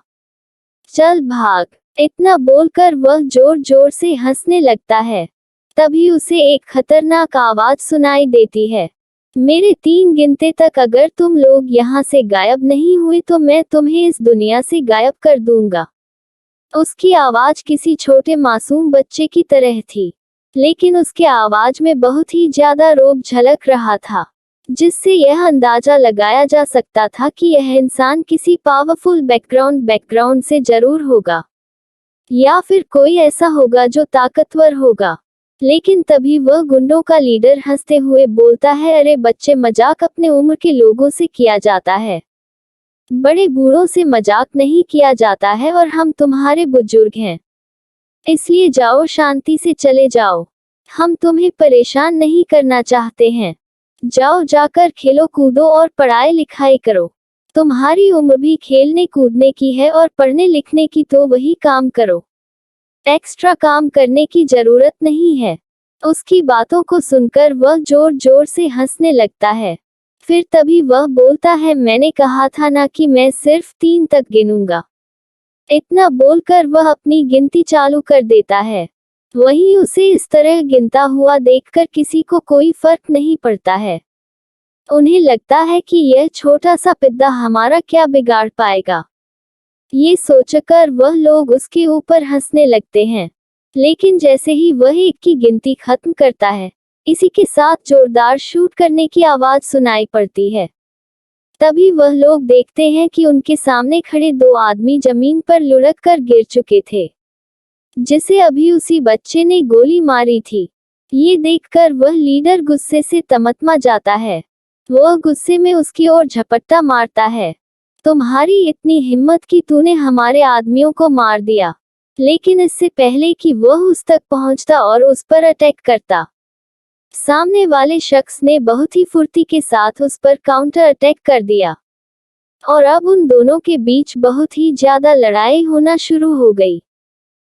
चल भाग। इतना बोलकर वह जोर जोर से हंसने लगता है। तभी उसे एक खतरनाक आवाज सुनाई देती है, मेरे 3 गिनते तक अगर तुम लोग यहाँ से गायब नहीं हुए तो मैं तुम्हें इस दुनिया से गायब कर दूंगा। उसकी आवाज किसी छोटे मासूम बच्चे की तरह थी, लेकिन उसके आवाज में बहुत ही ज्यादा रोब झलक रहा था, जिससे यह अंदाजा लगाया जा सकता था कि यह इंसान किसी पावरफुल बैकग्राउंड से जरूर होगा, या फिर कोई ऐसा होगा जो ताकतवर होगा। लेकिन तभी वह गुंडों का लीडर हंसते हुए बोलता है, अरे बच्चे, मजाक अपने उम्र के लोगों से किया जाता है, बड़े बूढ़ों से मजाक नहीं किया जाता है, और हम तुम्हारे बुजुर्ग हैं, इसलिए जाओ, शांति से चले जाओ, हम तुम्हें परेशान नहीं करना चाहते हैं। जाओ, जाकर खेलो कूदो और पढ़ाई लिखाई करो। तुम्हारी उम्र भी खेलने कूदने की है और पढ़ने लिखने की, तो वही काम करो, एक्स्ट्रा काम करने की जरूरत नहीं है। उसकी बातों को सुनकर वह जोर जोर से हंसने लगता है। फिर तभी वह बोलता है, मैंने कहा था ना कि मैं सिर्फ 3 तक गिनूंगा। इतना बोलकर वह अपनी गिनती चालू कर देता है। वहीं उसे इस तरह गिनता हुआ देखकर किसी को कोई फर्क नहीं पड़ता है। उन्हें लगता है कि यह छोटा सा पिद्दा हमारा क्या बिगाड़ पाएगा। ये सोचकर वह लोग उसके ऊपर हंसने लगते हैं। लेकिन जैसे ही वह 1 की गिनती खत्म करता है, इसी के साथ जोरदार शूट करने की आवाज सुनाई पड़ती है। तभी वह लोग देखते हैं कि उनके सामने खड़े 2 आदमी जमीन पर लुढ़क कर गिर चुके थे, जिसे अभी उसी बच्चे ने गोली मारी थी। ये देखकर वह लीडर गुस्से से तमतमा जाता है। वह गुस्से में उसकी ओर झपट्टा मारता है, तुम्हारी इतनी हिम्मत कि तूने हमारे आदमियों को मार दिया। लेकिन इससे पहले कि वह उस तक पहुंचता और उस पर अटैक करता, सामने वाले शख्स ने बहुत ही फुर्ती के साथ उस पर काउंटर अटैक कर दिया, और अब उन दोनों के बीच बहुत ही ज्यादा लड़ाई होना शुरू हो गई।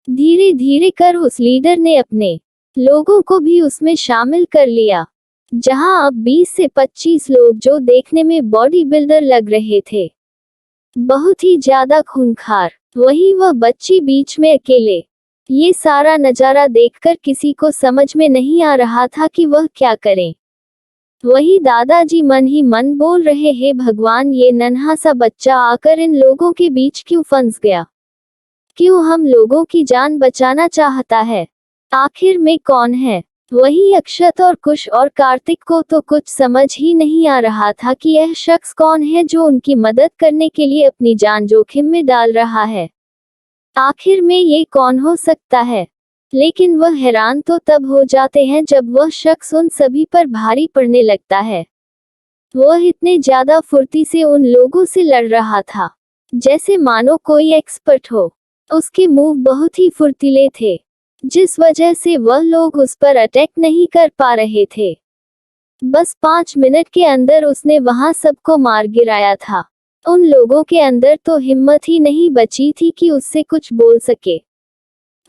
धीरे धीरे कर उस लीडर ने अपने लोगों को भी उसमें शामिल कर लिया, जहां अब 20 से 25 लोग, जो देखने में बॉडी बिल्डर लग रहे थे, बहुत ही ज्यादा खूंखार, वहीं वह बच्ची बीच में अकेले। ये सारा नजारा देखकर किसी को समझ में नहीं आ रहा था कि वह क्या करें। वही दादाजी मन ही मन बोल रहे, हे भगवान, ये नन्हा सा बच्चा आकर इन लोगों के बीच क्यों फंस गया? क्यों हम लोगों की जान बचाना चाहता है? आखिर में कौन है? वही अक्षत और कुश और कार्तिक को तो कुछ समझ ही नहीं आ रहा था कि यह शख्स कौन है जो उनकी मदद करने के लिए अपनी जान जोखिम में डाल रहा है। आखिर में ये कौन हो सकता है? लेकिन वह हैरान तो तब हो जाते हैं जब वह शख्स उन सभी पर भारी पड़ने लगता है। वह इतने ज्यादा फुर्ती से उन लोगों से लड़ रहा था, जैसे मानो कोई एक्सपर्ट हो। उसके मूव बहुत ही फुर्तीले थे, जिस वजह से वह लोग उस पर अटैक नहीं कर पा रहे थे। बस 5 मिनट के अंदर उसने वहां सबको मार गिराया था। उन लोगों के अंदर तो हिम्मत ही नहीं बची थी कि उससे कुछ बोल सके।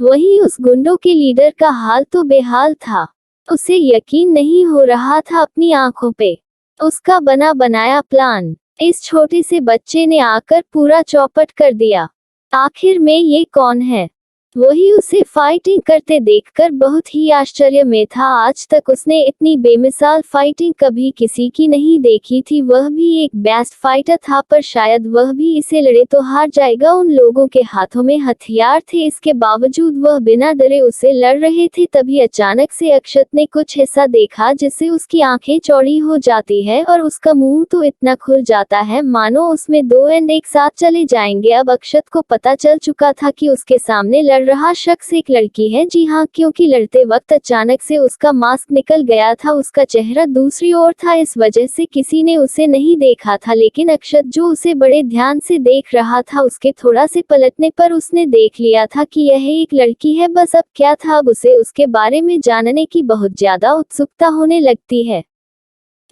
वहीं उस गुंडों के लीडर का हाल तो बेहाल था। उसे यकीन नहीं हो रहा था अपनी आंखों पे। उसका बना बनाया प्लान इस छोटे से बच्चे ने आकर पूरा चौपट कर दिया। आखिर में ये कौन है? वही उसे फाइटिंग करते देखकर बहुत ही आश्चर्य में था। आज तक उसने इतनी बेमिसाल फाइटिंग कभी किसी की नहीं देखी थी। वह भी एक बेस्ट फाइटर था, पर शायद वह भी इसे लड़े तो हार जाएगा। उन लोगों के हाथों में हथियार थे, इसके बावजूद वह बिना डरे उसे लड़ रहे थे। तभी अचानक से अक्षत ने कुछ ऐसा देखा जिससे उसकी आंखें चौड़ी हो जाती है और उसका मुंह तो इतना खुल जाता है मानो उसमें दो एंड एक साथ चले जाएंगे। अब अक्षत को पता चल चुका था कि उसके सामने रहा शख्स एक लड़की है। जी हाँ, क्योंकि लड़ते वक्त अचानक से उसका मास्क निकल गया था, उसका चेहरा दूसरी ओर था, इस वजह से किसी ने उसे नहीं देखा था। लेकिन अक्षत जो उसे बड़े ध्यान से देख रहा था, उसके थोड़ा से पलटने पर उसने देख लिया था कि यह एक लड़की है। बस अब क्या था, अब उसे उसके बारे में जानने की बहुत ज्यादा उत्सुकता होने लगती है।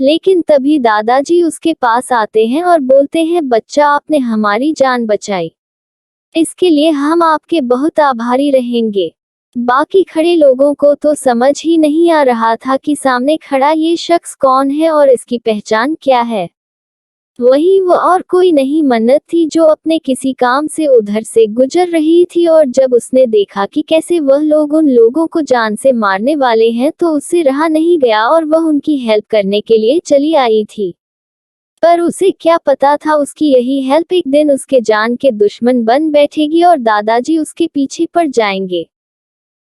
लेकिन तभी दादाजी उसके पास आते हैं और बोलते हैं, बच्चा आपने हमारी जान बचाई, इसके लिए हम आपके बहुत आभारी रहेंगे। बाकी खड़े लोगों को तो समझ ही नहीं आ रहा था कि सामने खड़ा ये शख्स कौन है और इसकी पहचान क्या है। वही वो और कोई नहीं मन्नत थी, जो अपने किसी काम से उधर से गुजर रही थी। और जब उसने देखा कि कैसे वह लोग उन लोगों को जान से मारने वाले हैं, तो उससे रहा नहीं गया और वह उनकी हेल्प करने के लिए चली आई थी। पर उसे क्या पता था, उसकी यही हेल्प एक दिन उसके जान के दुश्मन बन बैठेगी और दादाजी उसके पीछे पड़ जाएंगे।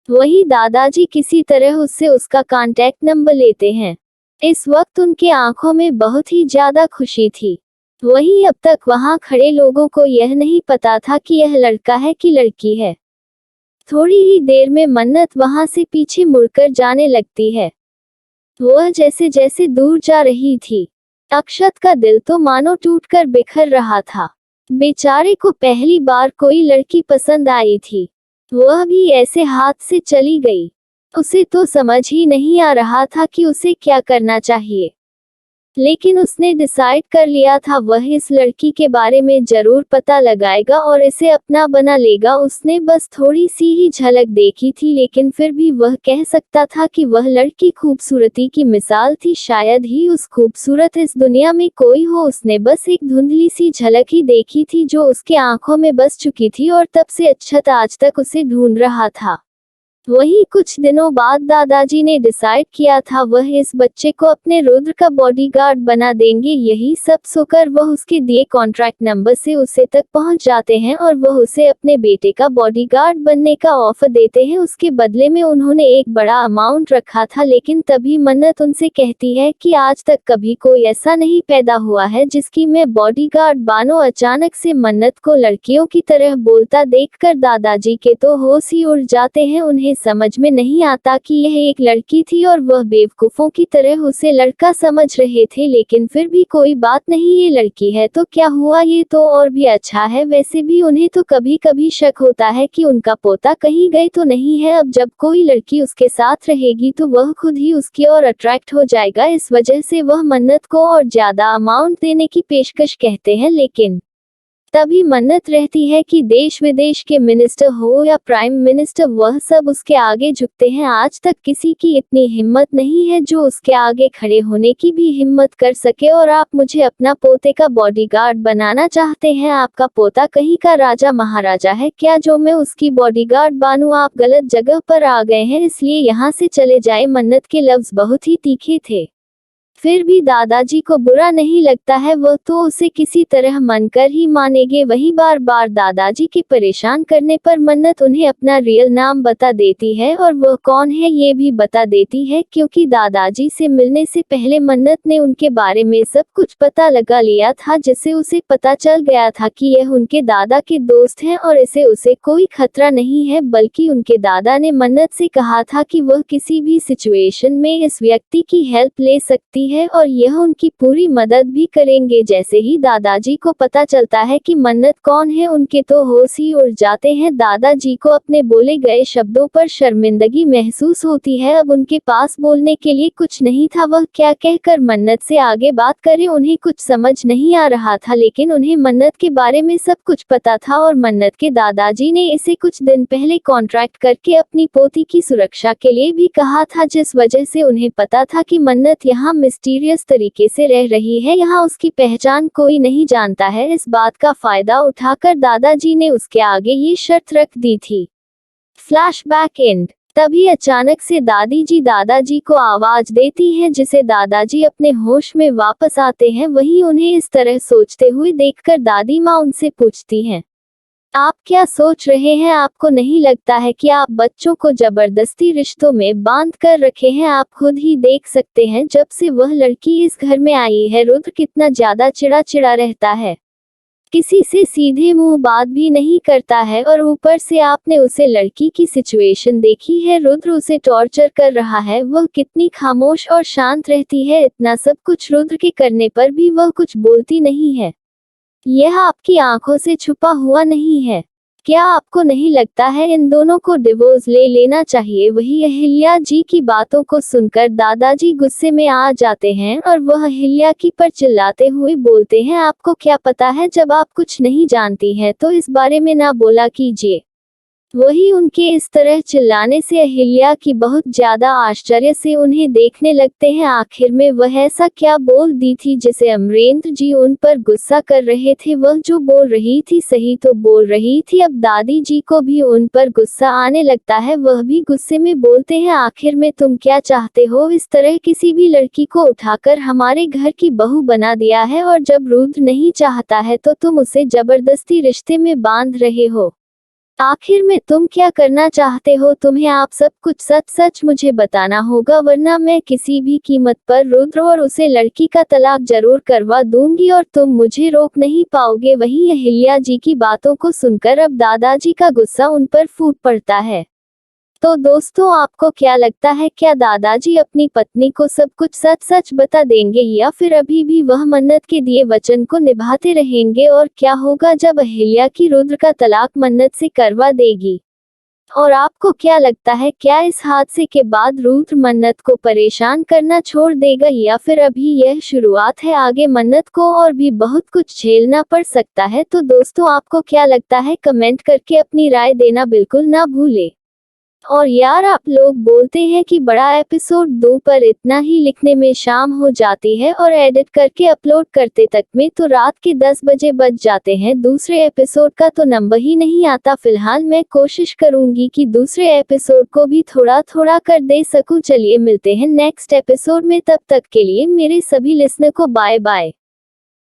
वही दादाजी किसी तरह उससे उसका कांटेक्ट नंबर लेते हैं। इस वक्त उनके आंखों में बहुत ही ज्यादा खुशी थी। वही अब तक वहां खड़े लोगों को यह नहीं पता था कि यह लड़का है कि लड़की है। थोड़ी ही देर में मन्नत वहां से पीछे मुड़कर जाने लगती है। वह जैसे जैसे दूर जा रही थी, अक्षत का दिल तो मानो टूटकर बिखर रहा था। बेचारे को पहली बार कोई लड़की पसंद आई थी, वह भी ऐसे हाथ से चली गई। उसे तो समझ ही नहीं आ रहा था कि उसे क्या करना चाहिए। लेकिन उसने डिसाइड कर लिया था, वह इस लड़की के बारे में जरूर पता लगाएगा और इसे अपना बना लेगा। उसने बस थोड़ी सी ही झलक देखी थी, लेकिन फिर भी वह कह सकता था कि वह लड़की खूबसूरती की मिसाल थी। शायद ही उस खूबसूरत इस दुनिया में कोई हो। उसने बस एक धुंधली सी झलक ही देखी थी जो उसके आंखों में बस चुकी थी, और तब से अक्षत आज तक उसे ढूंढ रहा था। वही कुछ दिनों बाद दादाजी ने डिसाइड किया था, वह इस बच्चे को अपने रुद्र का बॉडीगार्ड बना देंगे। यही सब सोकर वह उसके दिए कॉन्ट्रैक्ट नंबर से उसे तक पहुंच जाते हैं और वह उसे अपने बेटे का बॉडीगार्ड बनने का ऑफर देते हैं। उसके बदले में उन्होंने एक बड़ा अमाउंट रखा था। लेकिन तभी मन्नत उनसे कहती है कि आज तक कभी कोई ऐसा नहीं पैदा हुआ है जिसकी मैं बॉडीगार्ड बानो। अचानक से मन्नत को लड़कियों की तरह बोलता देखकर दादाजी के तो होश ही उड़ जाते हैं। उन्हें समझ में नहीं आता कि यह एक लड़की थी और वह बेवकूफों की तरह उसे लड़का समझ रहे थे। लेकिन फिर भी कोई बात नहीं, ये लड़की है तो क्या हुआ, ये तो और भी अच्छा है। वैसे भी उन्हें तो कभी कभी शक होता है कि उनका पोता कहीं गए तो नहीं है। अब जब कोई लड़की उसके साथ रहेगी तो वह खुद ही उसकी ओर अट्रैक्ट हो जाएगा। इस वजह से वह मन्नत को और ज्यादा अमाउंट देने की पेशकश कहते हैं। लेकिन तभी मन्नत रहती है कि देश विदेश के मिनिस्टर हो या प्राइम मिनिस्टर, वह सब उसके आगे झुकते हैं। आज तक किसी की इतनी हिम्मत नहीं है जो उसके आगे खड़े होने की भी हिम्मत कर सके। और आप मुझे अपना पोते का बॉडीगार्ड बनाना चाहते हैं? आपका पोता कहीं का राजा महाराजा है क्या जो मैं उसकी बॉडीगार्ड बनूं? आप गलत जगह पर आ गए हैं, इसलिए यहाँ से चले जाए। मन्नत के लफ्ज बहुत ही तीखे थे, फिर भी दादाजी को बुरा नहीं लगता है। वह तो उसे किसी तरह मानकर ही मानेंगे। वही बार बार दादाजी के परेशान करने पर मन्नत उन्हें अपना रियल नाम बता देती है और वह कौन है ये भी बता देती है, क्योंकि दादाजी से मिलने से पहले मन्नत ने उनके बारे में सब कुछ पता लगा लिया था, जिससे उसे पता चल गया था कि यह उनके दादा के दोस्त हैं और इसे उसे कोई खतरा नहीं है। बल्कि उनके दादा ने मन्नत से कहा था कि वह किसी भी सिचुएशन में इस व्यक्ति की हेल्प ले सकती है और यह उनकी पूरी मदद भी करेंगे। जैसे ही दादाजी को पता चलता है कि मन्नत कौन है, उनके तो होश ही उड़ जाते हैं। दादाजी को अपने बोले गए शब्दों पर शर्मिंदगी महसूस होती है। अब उनके पास बोलने के लिए कुछ नहीं था, वह क्या कहकर मन्नत से आगे बात करें, उन्हें कुछ समझ नहीं आ रहा था। लेकिन उन्हें मन्नत के बारे में सब कुछ पता था और मन्नत के दादाजी ने इसे कुछ दिन पहले कॉन्ट्रैक्ट करके अपनी पोती की सुरक्षा के लिए भी कहा था, जिस वजह से उन्हें पता था कि मन्नत यहाँ मिस्टीरियस तरीके से रह रही है, यहाँ उसकी पहचान कोई नहीं जानता है। इस बात का फायदा उठाकर दादाजी ने उसके आगे ये शर्त रख दी थी। Flashback and. तभी अचानक से दादी जी दादाजी को आवाज देती हैं, जिसे दादाजी अपने होश में वापस आते हैं। वहीं उन्हें इस तरह सोचते हुए देखकर दादी माँ उनसे पूछती हैं, आप क्या सोच रहे हैं? आपको नहीं लगता है कि आप बच्चों को जबरदस्ती रिश्तों में बांध कर रखे हैं? आप खुद ही देख सकते हैं, जब से वह लड़की इस घर में आई है, रुद्र कितना ज्यादा चिड़ा रहता है, किसी से सीधे मुंह बात भी नहीं करता है। और ऊपर से आपने उसे लड़की की सिचुएशन देखी है, रुद्र उसे टॉर्चर कर रहा है, वह कितनी खामोश और शांत रहती है। इतना सब कुछ रुद्र के करने पर भी वह कुछ बोलती नहीं है। यह आपकी आंखों से छुपा हुआ नहीं है। क्या आपको नहीं लगता है इन दोनों को डिवोर्स ले लेना चाहिए? वही अहिल्या जी की बातों को सुनकर दादाजी गुस्से में आ जाते हैं और वह अहिल्या की पर चिल्लाते हुए बोलते हैं, आपको क्या पता है? जब आप कुछ नहीं जानती हैं तो इस बारे में ना बोला कीजिए। वही उनके इस तरह चिल्लाने से अहिल्या की बहुत ज्यादा आश्चर्य से उन्हें देखने लगते हैं। आखिर में वह ऐसा क्या बोल दी थी जिसे अमरेंद्र जी उन पर गुस्सा कर रहे थे? वह जो बोल रही थी सही तो बोल रही थी। अब दादी जी को भी उन पर गुस्सा आने लगता है, वह भी गुस्से में बोलते हैं, आखिर में तुम क्या चाहते हो? इस तरह किसी भी लड़की को उठाकर हमारे घर की बहू बना दिया है, और जब रुद्र नहीं चाहता है तो तुम उसे जबरदस्ती रिश्ते में बांध रहे हो। आखिर में तुम क्या करना चाहते हो? तुम्हें आप सब कुछ सच सच मुझे बताना होगा, वरना मैं किसी भी कीमत पर रुद्र और उसे लड़की का तलाक जरूर करवा दूंगी और तुम मुझे रोक नहीं पाओगे। वहीं अहिल्या जी की बातों को सुनकर अब दादाजी का गुस्सा उन पर फूट पड़ता है। तो दोस्तों, आपको क्या लगता है, क्या दादाजी अपनी पत्नी को सब कुछ सच सच बता देंगे, या फिर अभी भी वह मन्नत के दिए वचन को निभाते रहेंगे? और क्या होगा जब अहिल्या की रुद्र का तलाक मन्नत से करवा देगी? और आपको क्या लगता है, क्या इस हादसे के बाद रुद्र मन्नत को परेशान करना छोड़ देगा, या फिर अभी यह शुरुआत है, आगे मन्नत को और भी बहुत कुछ झेलना पड़ सकता है? तो दोस्तों, आपको क्या लगता है, कमेंट करके अपनी राय देना बिल्कुल ना भूले। और यार, आप लोग बोलते हैं कि बड़ा एपिसोड 2 पर इतना ही लिखने में शाम हो जाती है और एडिट करके अपलोड करते तक में तो रात के 10 बजे बज जाते हैं। दूसरे एपिसोड का तो नंबर ही नहीं आता। फिलहाल मैं कोशिश करूंगी कि दूसरे एपिसोड को भी थोड़ा थोड़ा कर दे सकूं। चलिए मिलते हैं नेक्स्ट एपिसोड में, तब तक के लिए मेरे सभी लिसनर को बाय बाय।